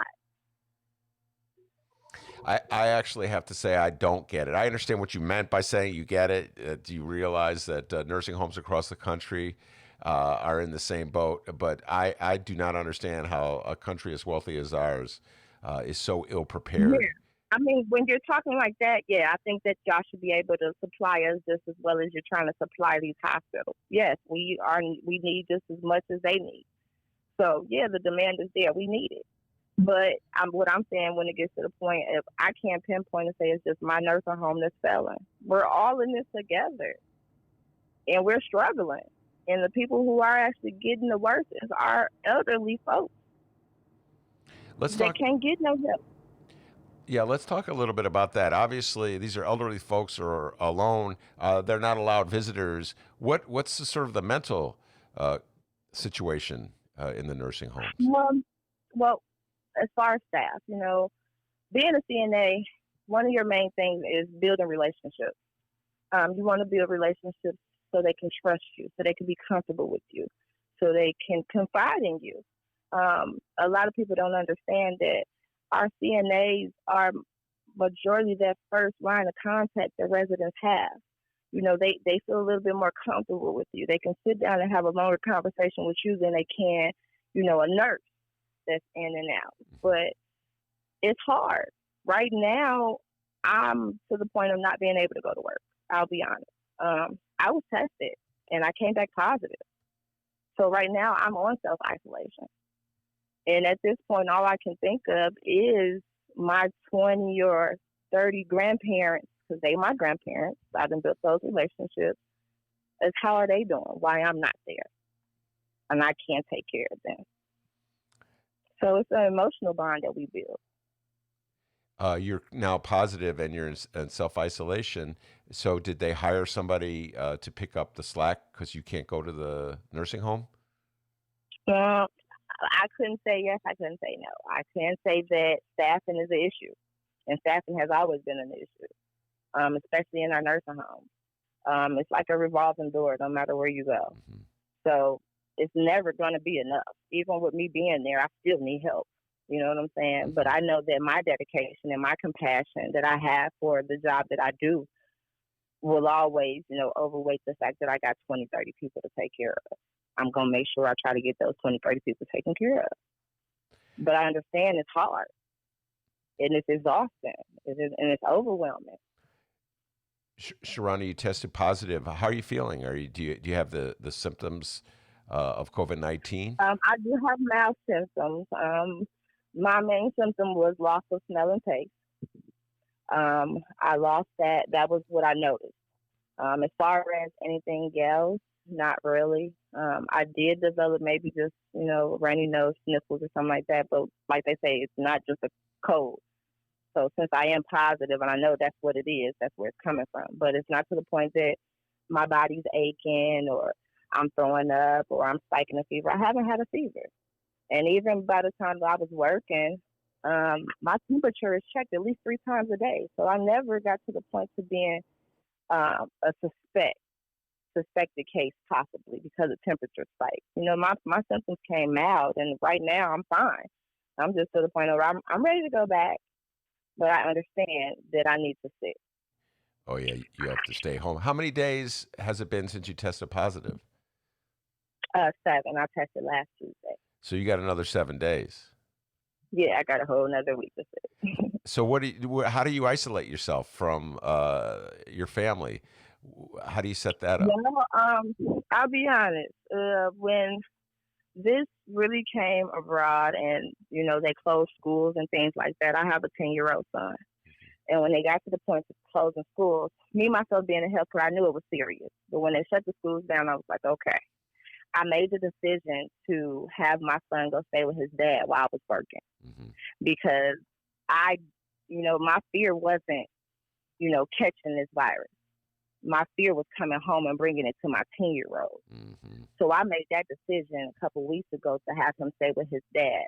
I actually have to say I don't get it. I understand what you meant by saying you get it. Do you realize that nursing homes across the country are in the same boat? But I do not understand how a country as wealthy as ours is so ill-prepared. Yeah. I mean, when you're talking like that, yeah, I think that y'all should be able to supply us just as well as you're trying to supply these hospitals. Yes, we need just as much as they need. So, yeah, the demand is there. We need it. But what I'm saying, when it gets to the point, if I can't pinpoint and say it's just my nursing home that's failing, we're all in this together, and we're struggling. And the people who are actually getting the worst is our elderly folks. They can't get no help. Yeah, let's talk a little bit about that. Obviously, these are elderly folks who are alone. They're not allowed visitors. What's the sort of the mental situation in the nursing homes? Well, as far as staff, being a CNA, one of your main things is building relationships. You want to build relationships so they can trust you, so they can be comfortable with you, so they can confide in you. A lot of people don't understand that our CNAs are majority that first line of contact that residents have. They feel a little bit more comfortable with you. They can sit down and have a longer conversation with you than they can, a nurse that's in and out. But it's hard. Right now, I'm to the point of not being able to go to work. I'll be honest. I was tested, and I came back positive. So right now, I'm on self-isolation. And at this point, all I can think of is my 20 or 30 grandparents, because they my grandparents. I've built those relationships. Is how are they doing? Why I'm not there, and I can't take care of them. So it's an emotional bond that we build. You're now positive and you're in self-isolation. So did they hire somebody to pick up the slack because you can't go to the nursing home? I couldn't say yes. I couldn't say no. I can say that staffing is an issue, and staffing has always been an issue, especially in our nursing homes. It's like a revolving door, no matter where you go. Mm-hmm. So it's never going to be enough. Even with me being there, I still need help. You know what I'm saying? But I know that my dedication and my compassion that I have for the job that I do will always, overweight the fact that I got 20, 30 people to take care of. I'm going to make sure I try to get those 20, 30 people taken care of. But I understand it's hard. And it's exhausting. And it's overwhelming. Sheronda, you tested positive. How are you feeling? Do you have the symptoms of COVID-19? I do have mild symptoms. My main symptom was loss of smell and taste. I lost that. That was what I noticed. As far as anything else, not really. I did develop maybe just, runny nose, sniffles or something like that. But like they say, it's not just a cold. So since I am positive and I know that's what it is, that's where it's coming from. But it's not to the point that my body's aching or I'm throwing up or I'm spiking a fever. I haven't had a fever. And even by the time that I was working, my temperature is checked at least 3 times a day. So I never got to the point to being a suspected case possibly because of temperature spike. My symptoms came mild, and right now I'm fine. I'm just to the point where I'm ready to go back, but I understand that I need to sit. Oh, yeah, you have to stay home. How many days has it been since you tested positive? 7. I tested last Tuesday. So you got another 7 days. Yeah, I got a whole another week to sit. So how do you isolate yourself from your family? How do you set that up? I'll be honest. When this really came abroad and, they closed schools and things like that, I have a 10-year-old son. And when they got to the point of closing schools, me, myself being a helper, I knew it was serious. But when they shut the schools down, I was like, okay. I made the decision to have my son go stay with his dad while I was working. Because my fear wasn't, catching this virus. My fear was coming home and bringing it to my 10-year-old. So I made that decision a couple weeks ago to have him stay with his dad.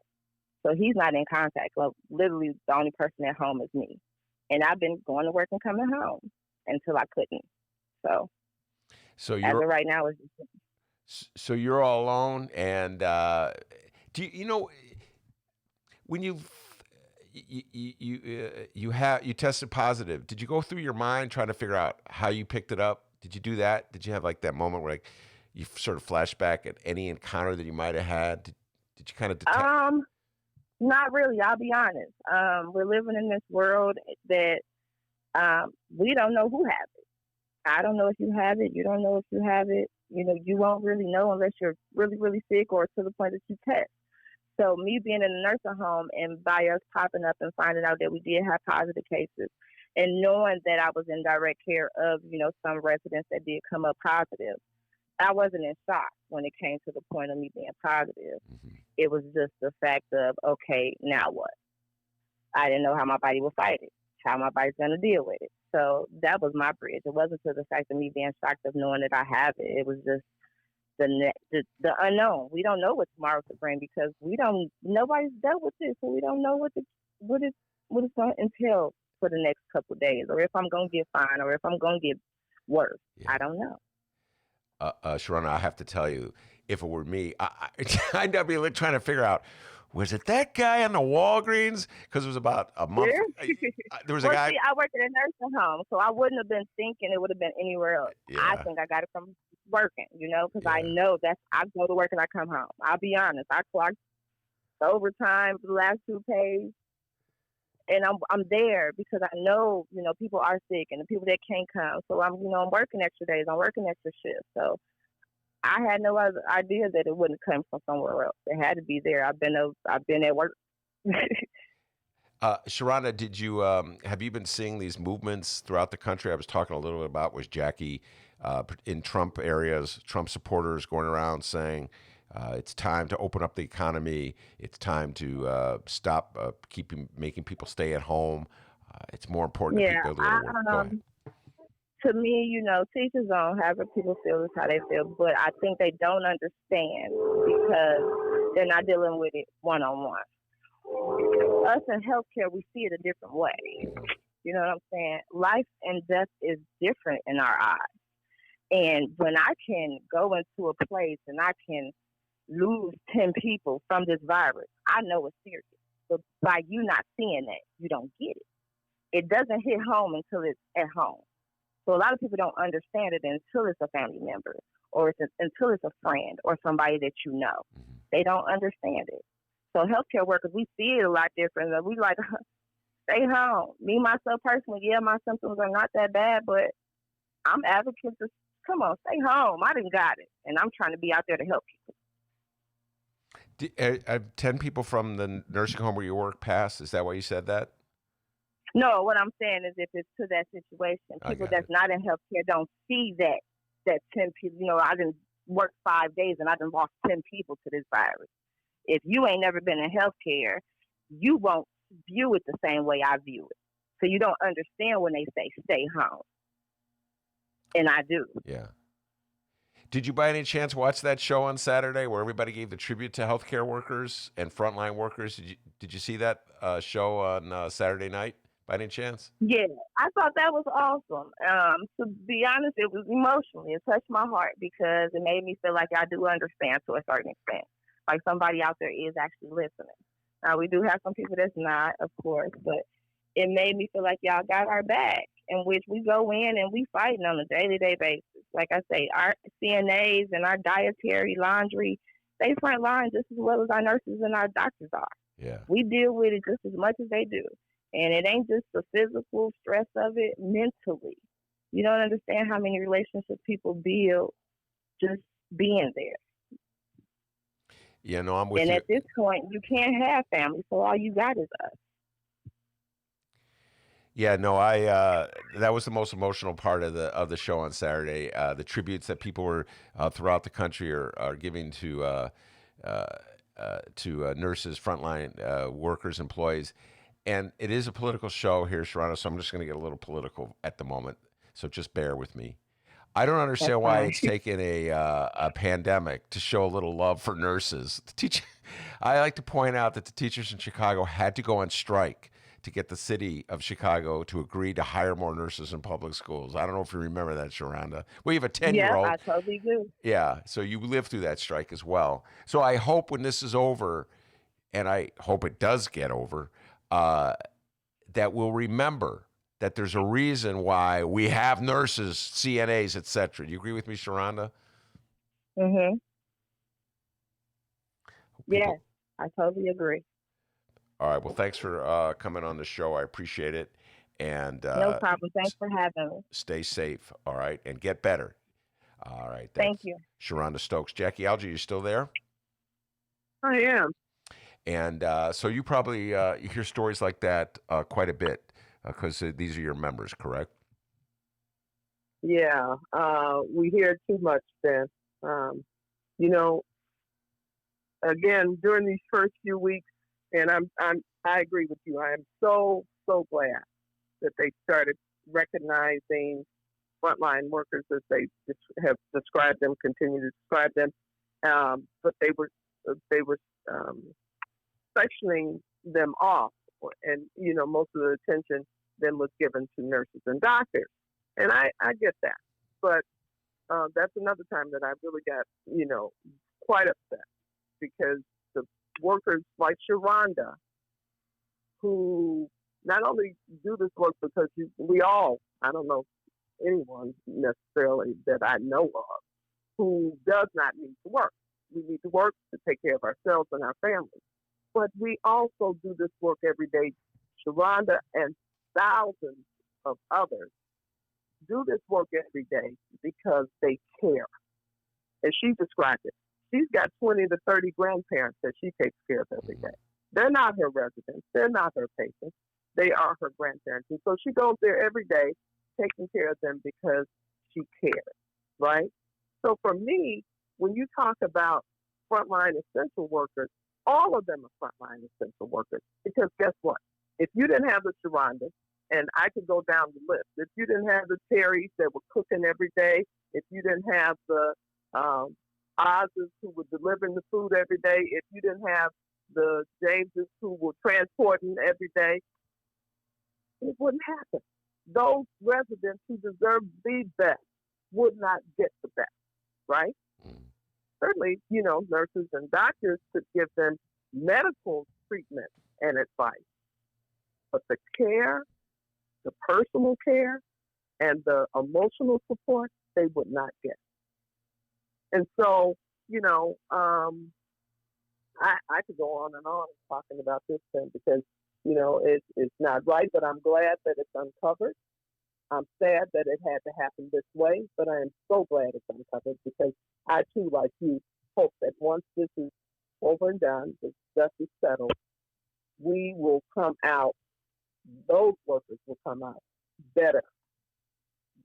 So he's not in contact. Well, literally, the only person at home is me. And I've been going to work and coming home until I couldn't. So as of right now, it's just... So you're all alone, and do when you tested positive? Did you go through your mind trying to figure out how you picked it up? Did you do that? Did you have like that moment where you sort of flash back at any encounter that you might have had? Did you kind of detect? Not really. I'll be honest. We're living in this world that we don't know who has it. I don't know if you have it. You don't know if you have it. You won't really know unless you're really, really sick or to the point that you test. So me being in a nursing home and by us popping up and finding out that we did have positive cases and knowing that I was in direct care of, some residents that did come up positive, I wasn't in shock when it came to the point of me being positive. It was just the fact of, okay, now what? I didn't know how my body would fight it, how my body's going to deal with it. So that was my bridge. It wasn't to the fact of me being shocked of knowing that I have it. It was just the unknown. We don't know what tomorrow could bring because nobody's dealt with this, so we don't know what it's going to entail for the next couple of days, or if I'm going to get fine, or if I'm going to get worse. Yeah. I don't know. Sheronda, I have to tell you, if it were me, I'd be trying to figure out, was it that guy on the Walgreens? Because it was about a month. There was a guy. See, I worked at a nursing home, so I wouldn't have been thinking it would have been anywhere else. Yeah. I think I got it from working, because I know I go to work and I come home. I'll be honest. I clocked overtime for the last 2 pays, and I'm there because I know, people are sick and the people that can't come. So I'm working extra days. I'm working extra shifts. So I had no other idea that it wouldn't come from somewhere else. It had to be there. I've been at work. Sheronda, did you have you been seeing these movements throughout the country? I was talking a little bit about was Jaquie in Trump areas, Trump supporters going around saying it's time to open up the economy. It's time to stop making people stay at home. It's more important that people go to work. Go ahead. To me, teach his own. However people feel is how they feel. But I think they don't understand because they're not dealing with it one-on-one. Us in healthcare, we see it a different way. You know what I'm saying? Life and death is different in our eyes. And when I can go into a place and I can, lose 10 people from this virus, I know it's serious. But by you not seeing that, you don't get it. It doesn't hit home until it's at home. So a lot of people don't understand it until it's a family member or until it's a friend or somebody that you know. They don't understand it. So healthcare workers, we see it a lot different. We like, stay home. Me, myself, personally, yeah, my symptoms are not that bad, but I'm advocate to, come on, stay home. I didn't got it. And I'm trying to be out there to help people. 10 people from the nursing home where you work passed? Is that why you said that? No, what I'm saying is if it's to that situation, people that's not in healthcare don't see that 10 people, you know, I didn't work 5 days and I done lost 10 people to this virus. If you ain't never been in healthcare, you won't view it the same way I view it. So you don't understand when they say stay home. And I do. Yeah. Did you by any chance watch that show on Saturday where everybody gave the tribute to healthcare workers and frontline workers? Did you see that show on Saturday night by any chance? Yeah, I thought that was awesome. To be honest, it was emotional. It touched my heart because it made me feel like I do understand to a certain extent. Like somebody out there is actually listening. Now, we do have some people that's not, of course, but it made me feel like y'all got our back, in which we go in and we fighting on a day-to-day basis. Like I say, our CNAs and our dietary, laundry, they front line just as well as our nurses and our doctors are. Yeah. We deal with it just as much as they do. And it ain't just the physical stress of it, mentally. You don't understand how many relationships people build just being there. Yeah, no, I'm with you. you. And at this point, you can't have family, so all you got is us. Yeah, no, that was the most emotional part of the show on Saturday. The tributes that people were throughout the country are giving to nurses, frontline workers, employees, and it is a political show here, Sheronda. So I'm just going to get a little political at the moment. So just bear with me. I don't understand why it's taken a pandemic to show a little love for nurses. I like to point out that the teachers in Chicago had to go on strike to get the city of Chicago to agree to hire more nurses in public schools. I don't know if you remember that, Sheronda. Well, you have a 10-year-old. Yeah, I totally do. Yeah, so you lived through that strike as well. So I hope when this is over, and I hope it does get over, that we'll remember that there's a reason why we have nurses, CNAs, et cetera. Do you agree with me, Sheronda? Mm-hmm. Yeah, I totally agree. All right. Well, thanks for coming on the show. I appreciate it. And no problem. Thanks for having me. Stay safe. All right. And get better. All right. Thank you. Sheronda Stokes. Jaquie, Algee, you still there? I am. And so you probably you hear stories like that quite a bit because these are your members, correct? Yeah. We hear too much then. You know, again, during these first few weeks, and I agree with you. I am so glad that they started recognizing frontline workers as they have described them, continue to describe them. But they were sectioning them off, and you know, most of the attention then was given to nurses and doctors, and I get that. But that's another time that I really got, you know, quite upset because the workers like Sheronda, who not only do this work because we all, I don't know anyone necessarily that I know of, who does not need to work. We need to work to take care of ourselves and our families. But we also do this work every day. Sheronda and thousands of others do this work every day because they care. And she described it. She's got 20 to 30 grandparents that she takes care of every day. They're not her residents. They're not her patients. They are her grandparents. And so she goes there every day taking care of them because she cares, right? So for me, when you talk about frontline essential workers, all of them are frontline essential workers. Because guess what? If you didn't have the Sherondas, and I could go down the list, if you didn't have the Terrys that were cooking every day, if you didn't have the Oz's who were delivering the food every day, if you didn't have the Jameses who were transporting every day, it wouldn't happen. Those residents who deserve the best would not get the best, right? certainly, nurses and doctors could give them medical treatment and advice. But the care, the personal care, and the emotional support, they would not get. And so, I could go on and on talking about this thing because, it's not right, but I'm glad that it's uncovered. I'm sad that it had to happen this way, but I am so glad it's uncovered because I, too, like you, hope that once this is over and done, the dust is settled, we will come out, those workers will come out better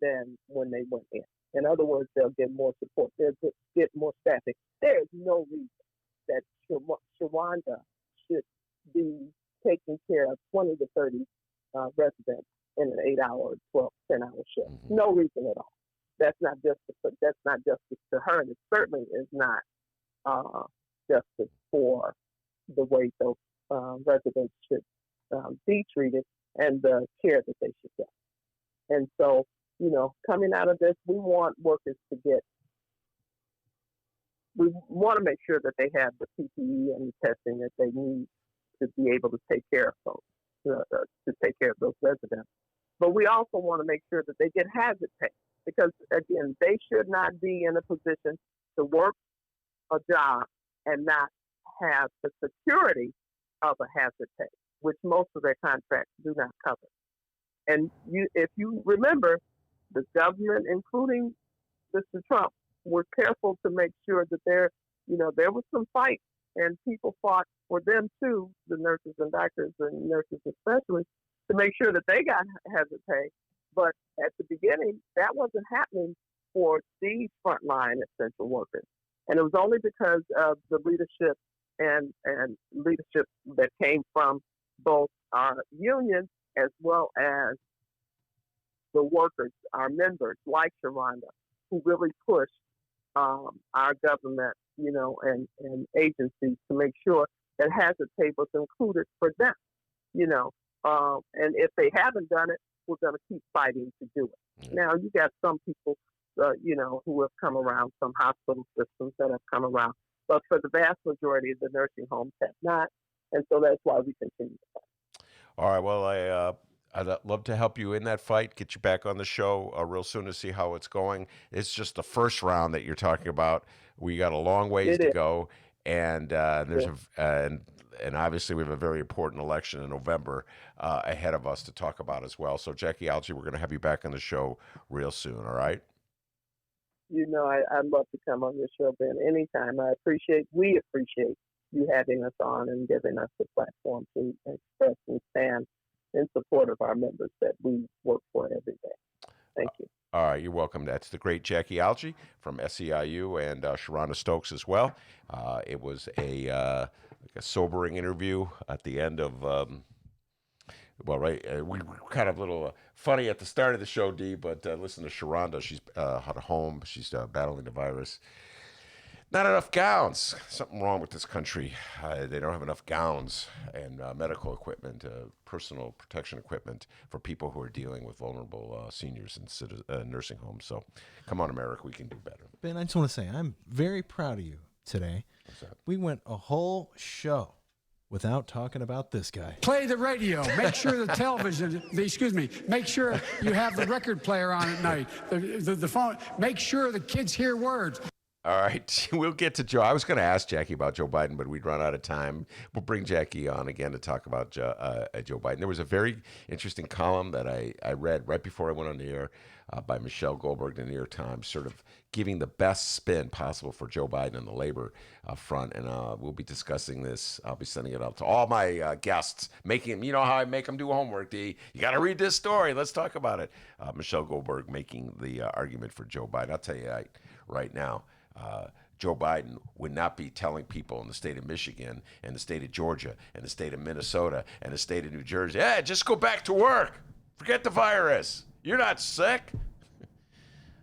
than when they went in. In other words, they'll get more support. They'll get more staffing. There's no reason that Sheronda should be taking care of 20 to 30 residents in an 8-hour, 12, 10-hour shift. Mm-hmm. No reason at all. That's not justice to her, and it certainly is not justice for the way those residents should be treated and the care that they should get. And so, coming out of this, we want workers to we want to make sure that they have the PPE and the testing that they need to be able to take care of those residents. But we also want to make sure that they get hazard pay because, again, they should not be in a position to work a job and not have the security of a hazard pay, which most of their contracts do not cover. And if you remember, the government, including Mr. Trump, were careful to make sure that there was some fight and people fought for them too, the nurses and doctors and nurses especially, to make sure that they got hazard pay. But at the beginning, that wasn't happening for these frontline essential workers. And it was only because of the leadership and leadership that came from both our unions as well as the workers, our members, like Sheronda, who really pushed our government, and agencies to make sure that hazard pay was included for them, and if they haven't done it, we're going to keep fighting to do it. Now, you got some people, who have come around, some hospital systems that have come around, but for the vast majority of the nursing homes have not, and so that's why we continue to fight. All right, well, I'd love to help you in that fight, get you back on the show real soon to see how it's going. It's just the first round that you're talking about. We got a long ways to go, and there's and obviously we have a very important election in November ahead of us to talk about as well. So, Jaquie, Algee, we're going to have you back on the show real soon, all right? I'd love to come on your show, Ben, anytime. We appreciate you having us on and giving us the platform to express and stand in support of our members that we work for every day. Thank you. All right, you're welcome. That's the great Jaquie Algee from SEIU and Sheronda Stokes as well. It was a sobering interview at the end of, we were kind of a little funny at the start of the show, Dee, but listen to Sheronda. She's at home. She's battling the virus. Not enough gowns. Something wrong with this country. They don't have enough gowns and medical equipment, personal protection equipment for people who are dealing with vulnerable seniors in nursing homes. So come on, America, we can do better. Ben, I just want to say I'm very proud of you today. What's that? We went a whole show without talking about this guy. Play the radio. Make sure the television, make sure you have the record player on at night. The phone, make sure the kids hear words. All right, we'll get to Joe. I was going to ask Jaquie about Joe Biden, but we'd run out of time. We'll bring Jaquie on again to talk about Joe Biden. There was a very interesting column that I read right before I went on the air by Michelle Goldberg in the New York Times, sort of giving the best spin possible for Joe Biden on the labor front. And we'll be discussing this. I'll be sending it out to all my guests, making them, you know how I make them do homework, D. You got to read this story. Let's talk about it. Michelle Goldberg making the argument for Joe Biden. I'll tell you right now. Joe Biden would not be telling people in the state of Michigan and the state of Georgia and the state of Minnesota and the state of New Jersey, hey, just go back to work. Forget the virus. You're not sick.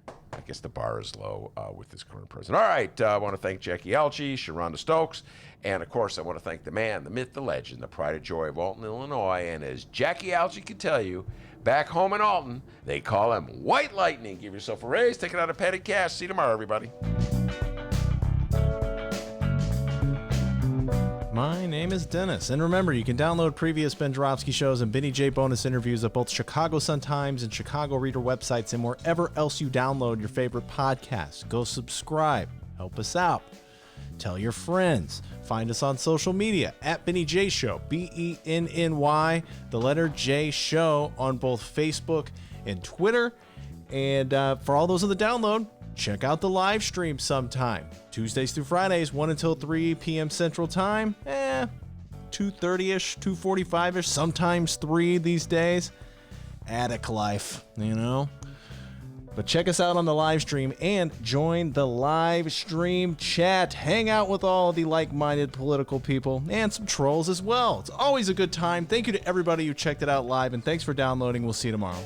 I guess the bar is low with this current president. All right, I want to thank Jaquie Algee, Sheronda Stokes, and, of course, I want to thank the man, the myth, the legend, the pride and joy of Alton, Illinois. And as Jaquie Algee can tell you, back home in Alton, they call him White Lightning. Give yourself a raise. Take it out of petty cash. See you tomorrow, everybody. My name is Dennis. And remember, you can download previous Ben Joravsky shows and Benny J bonus interviews at both Chicago Sun-Times and Chicago Reader websites and wherever else you download your favorite podcasts. Go subscribe. Help us out. Tell your friends. Find us on social media at Benny J Show, BENNY, the letter J Show on both Facebook and Twitter. And for all those on the download, check out the live stream sometime. Tuesdays through Fridays, 1 until 3 p.m. Central Time. 2:30-ish, 2:45-ish, sometimes 3 these days. Attic life, you know. But check us out on the live stream and join the live stream chat. Hang out with all the like-minded political people and some trolls as well. It's always a good time. Thank you to everybody who checked it out live, and thanks for downloading. We'll see you tomorrow.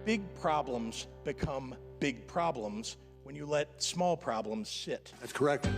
Big problems become big problems when you let small problems sit. That's correct.